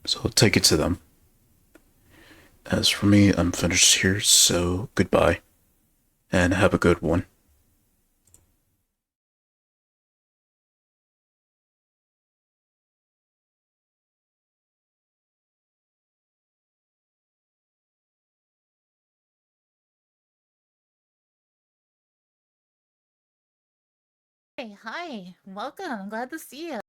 So I'll take it to them. As for me, I'm finished here, so goodbye. And have a good one. Hey, hi, welcome. Glad to see you.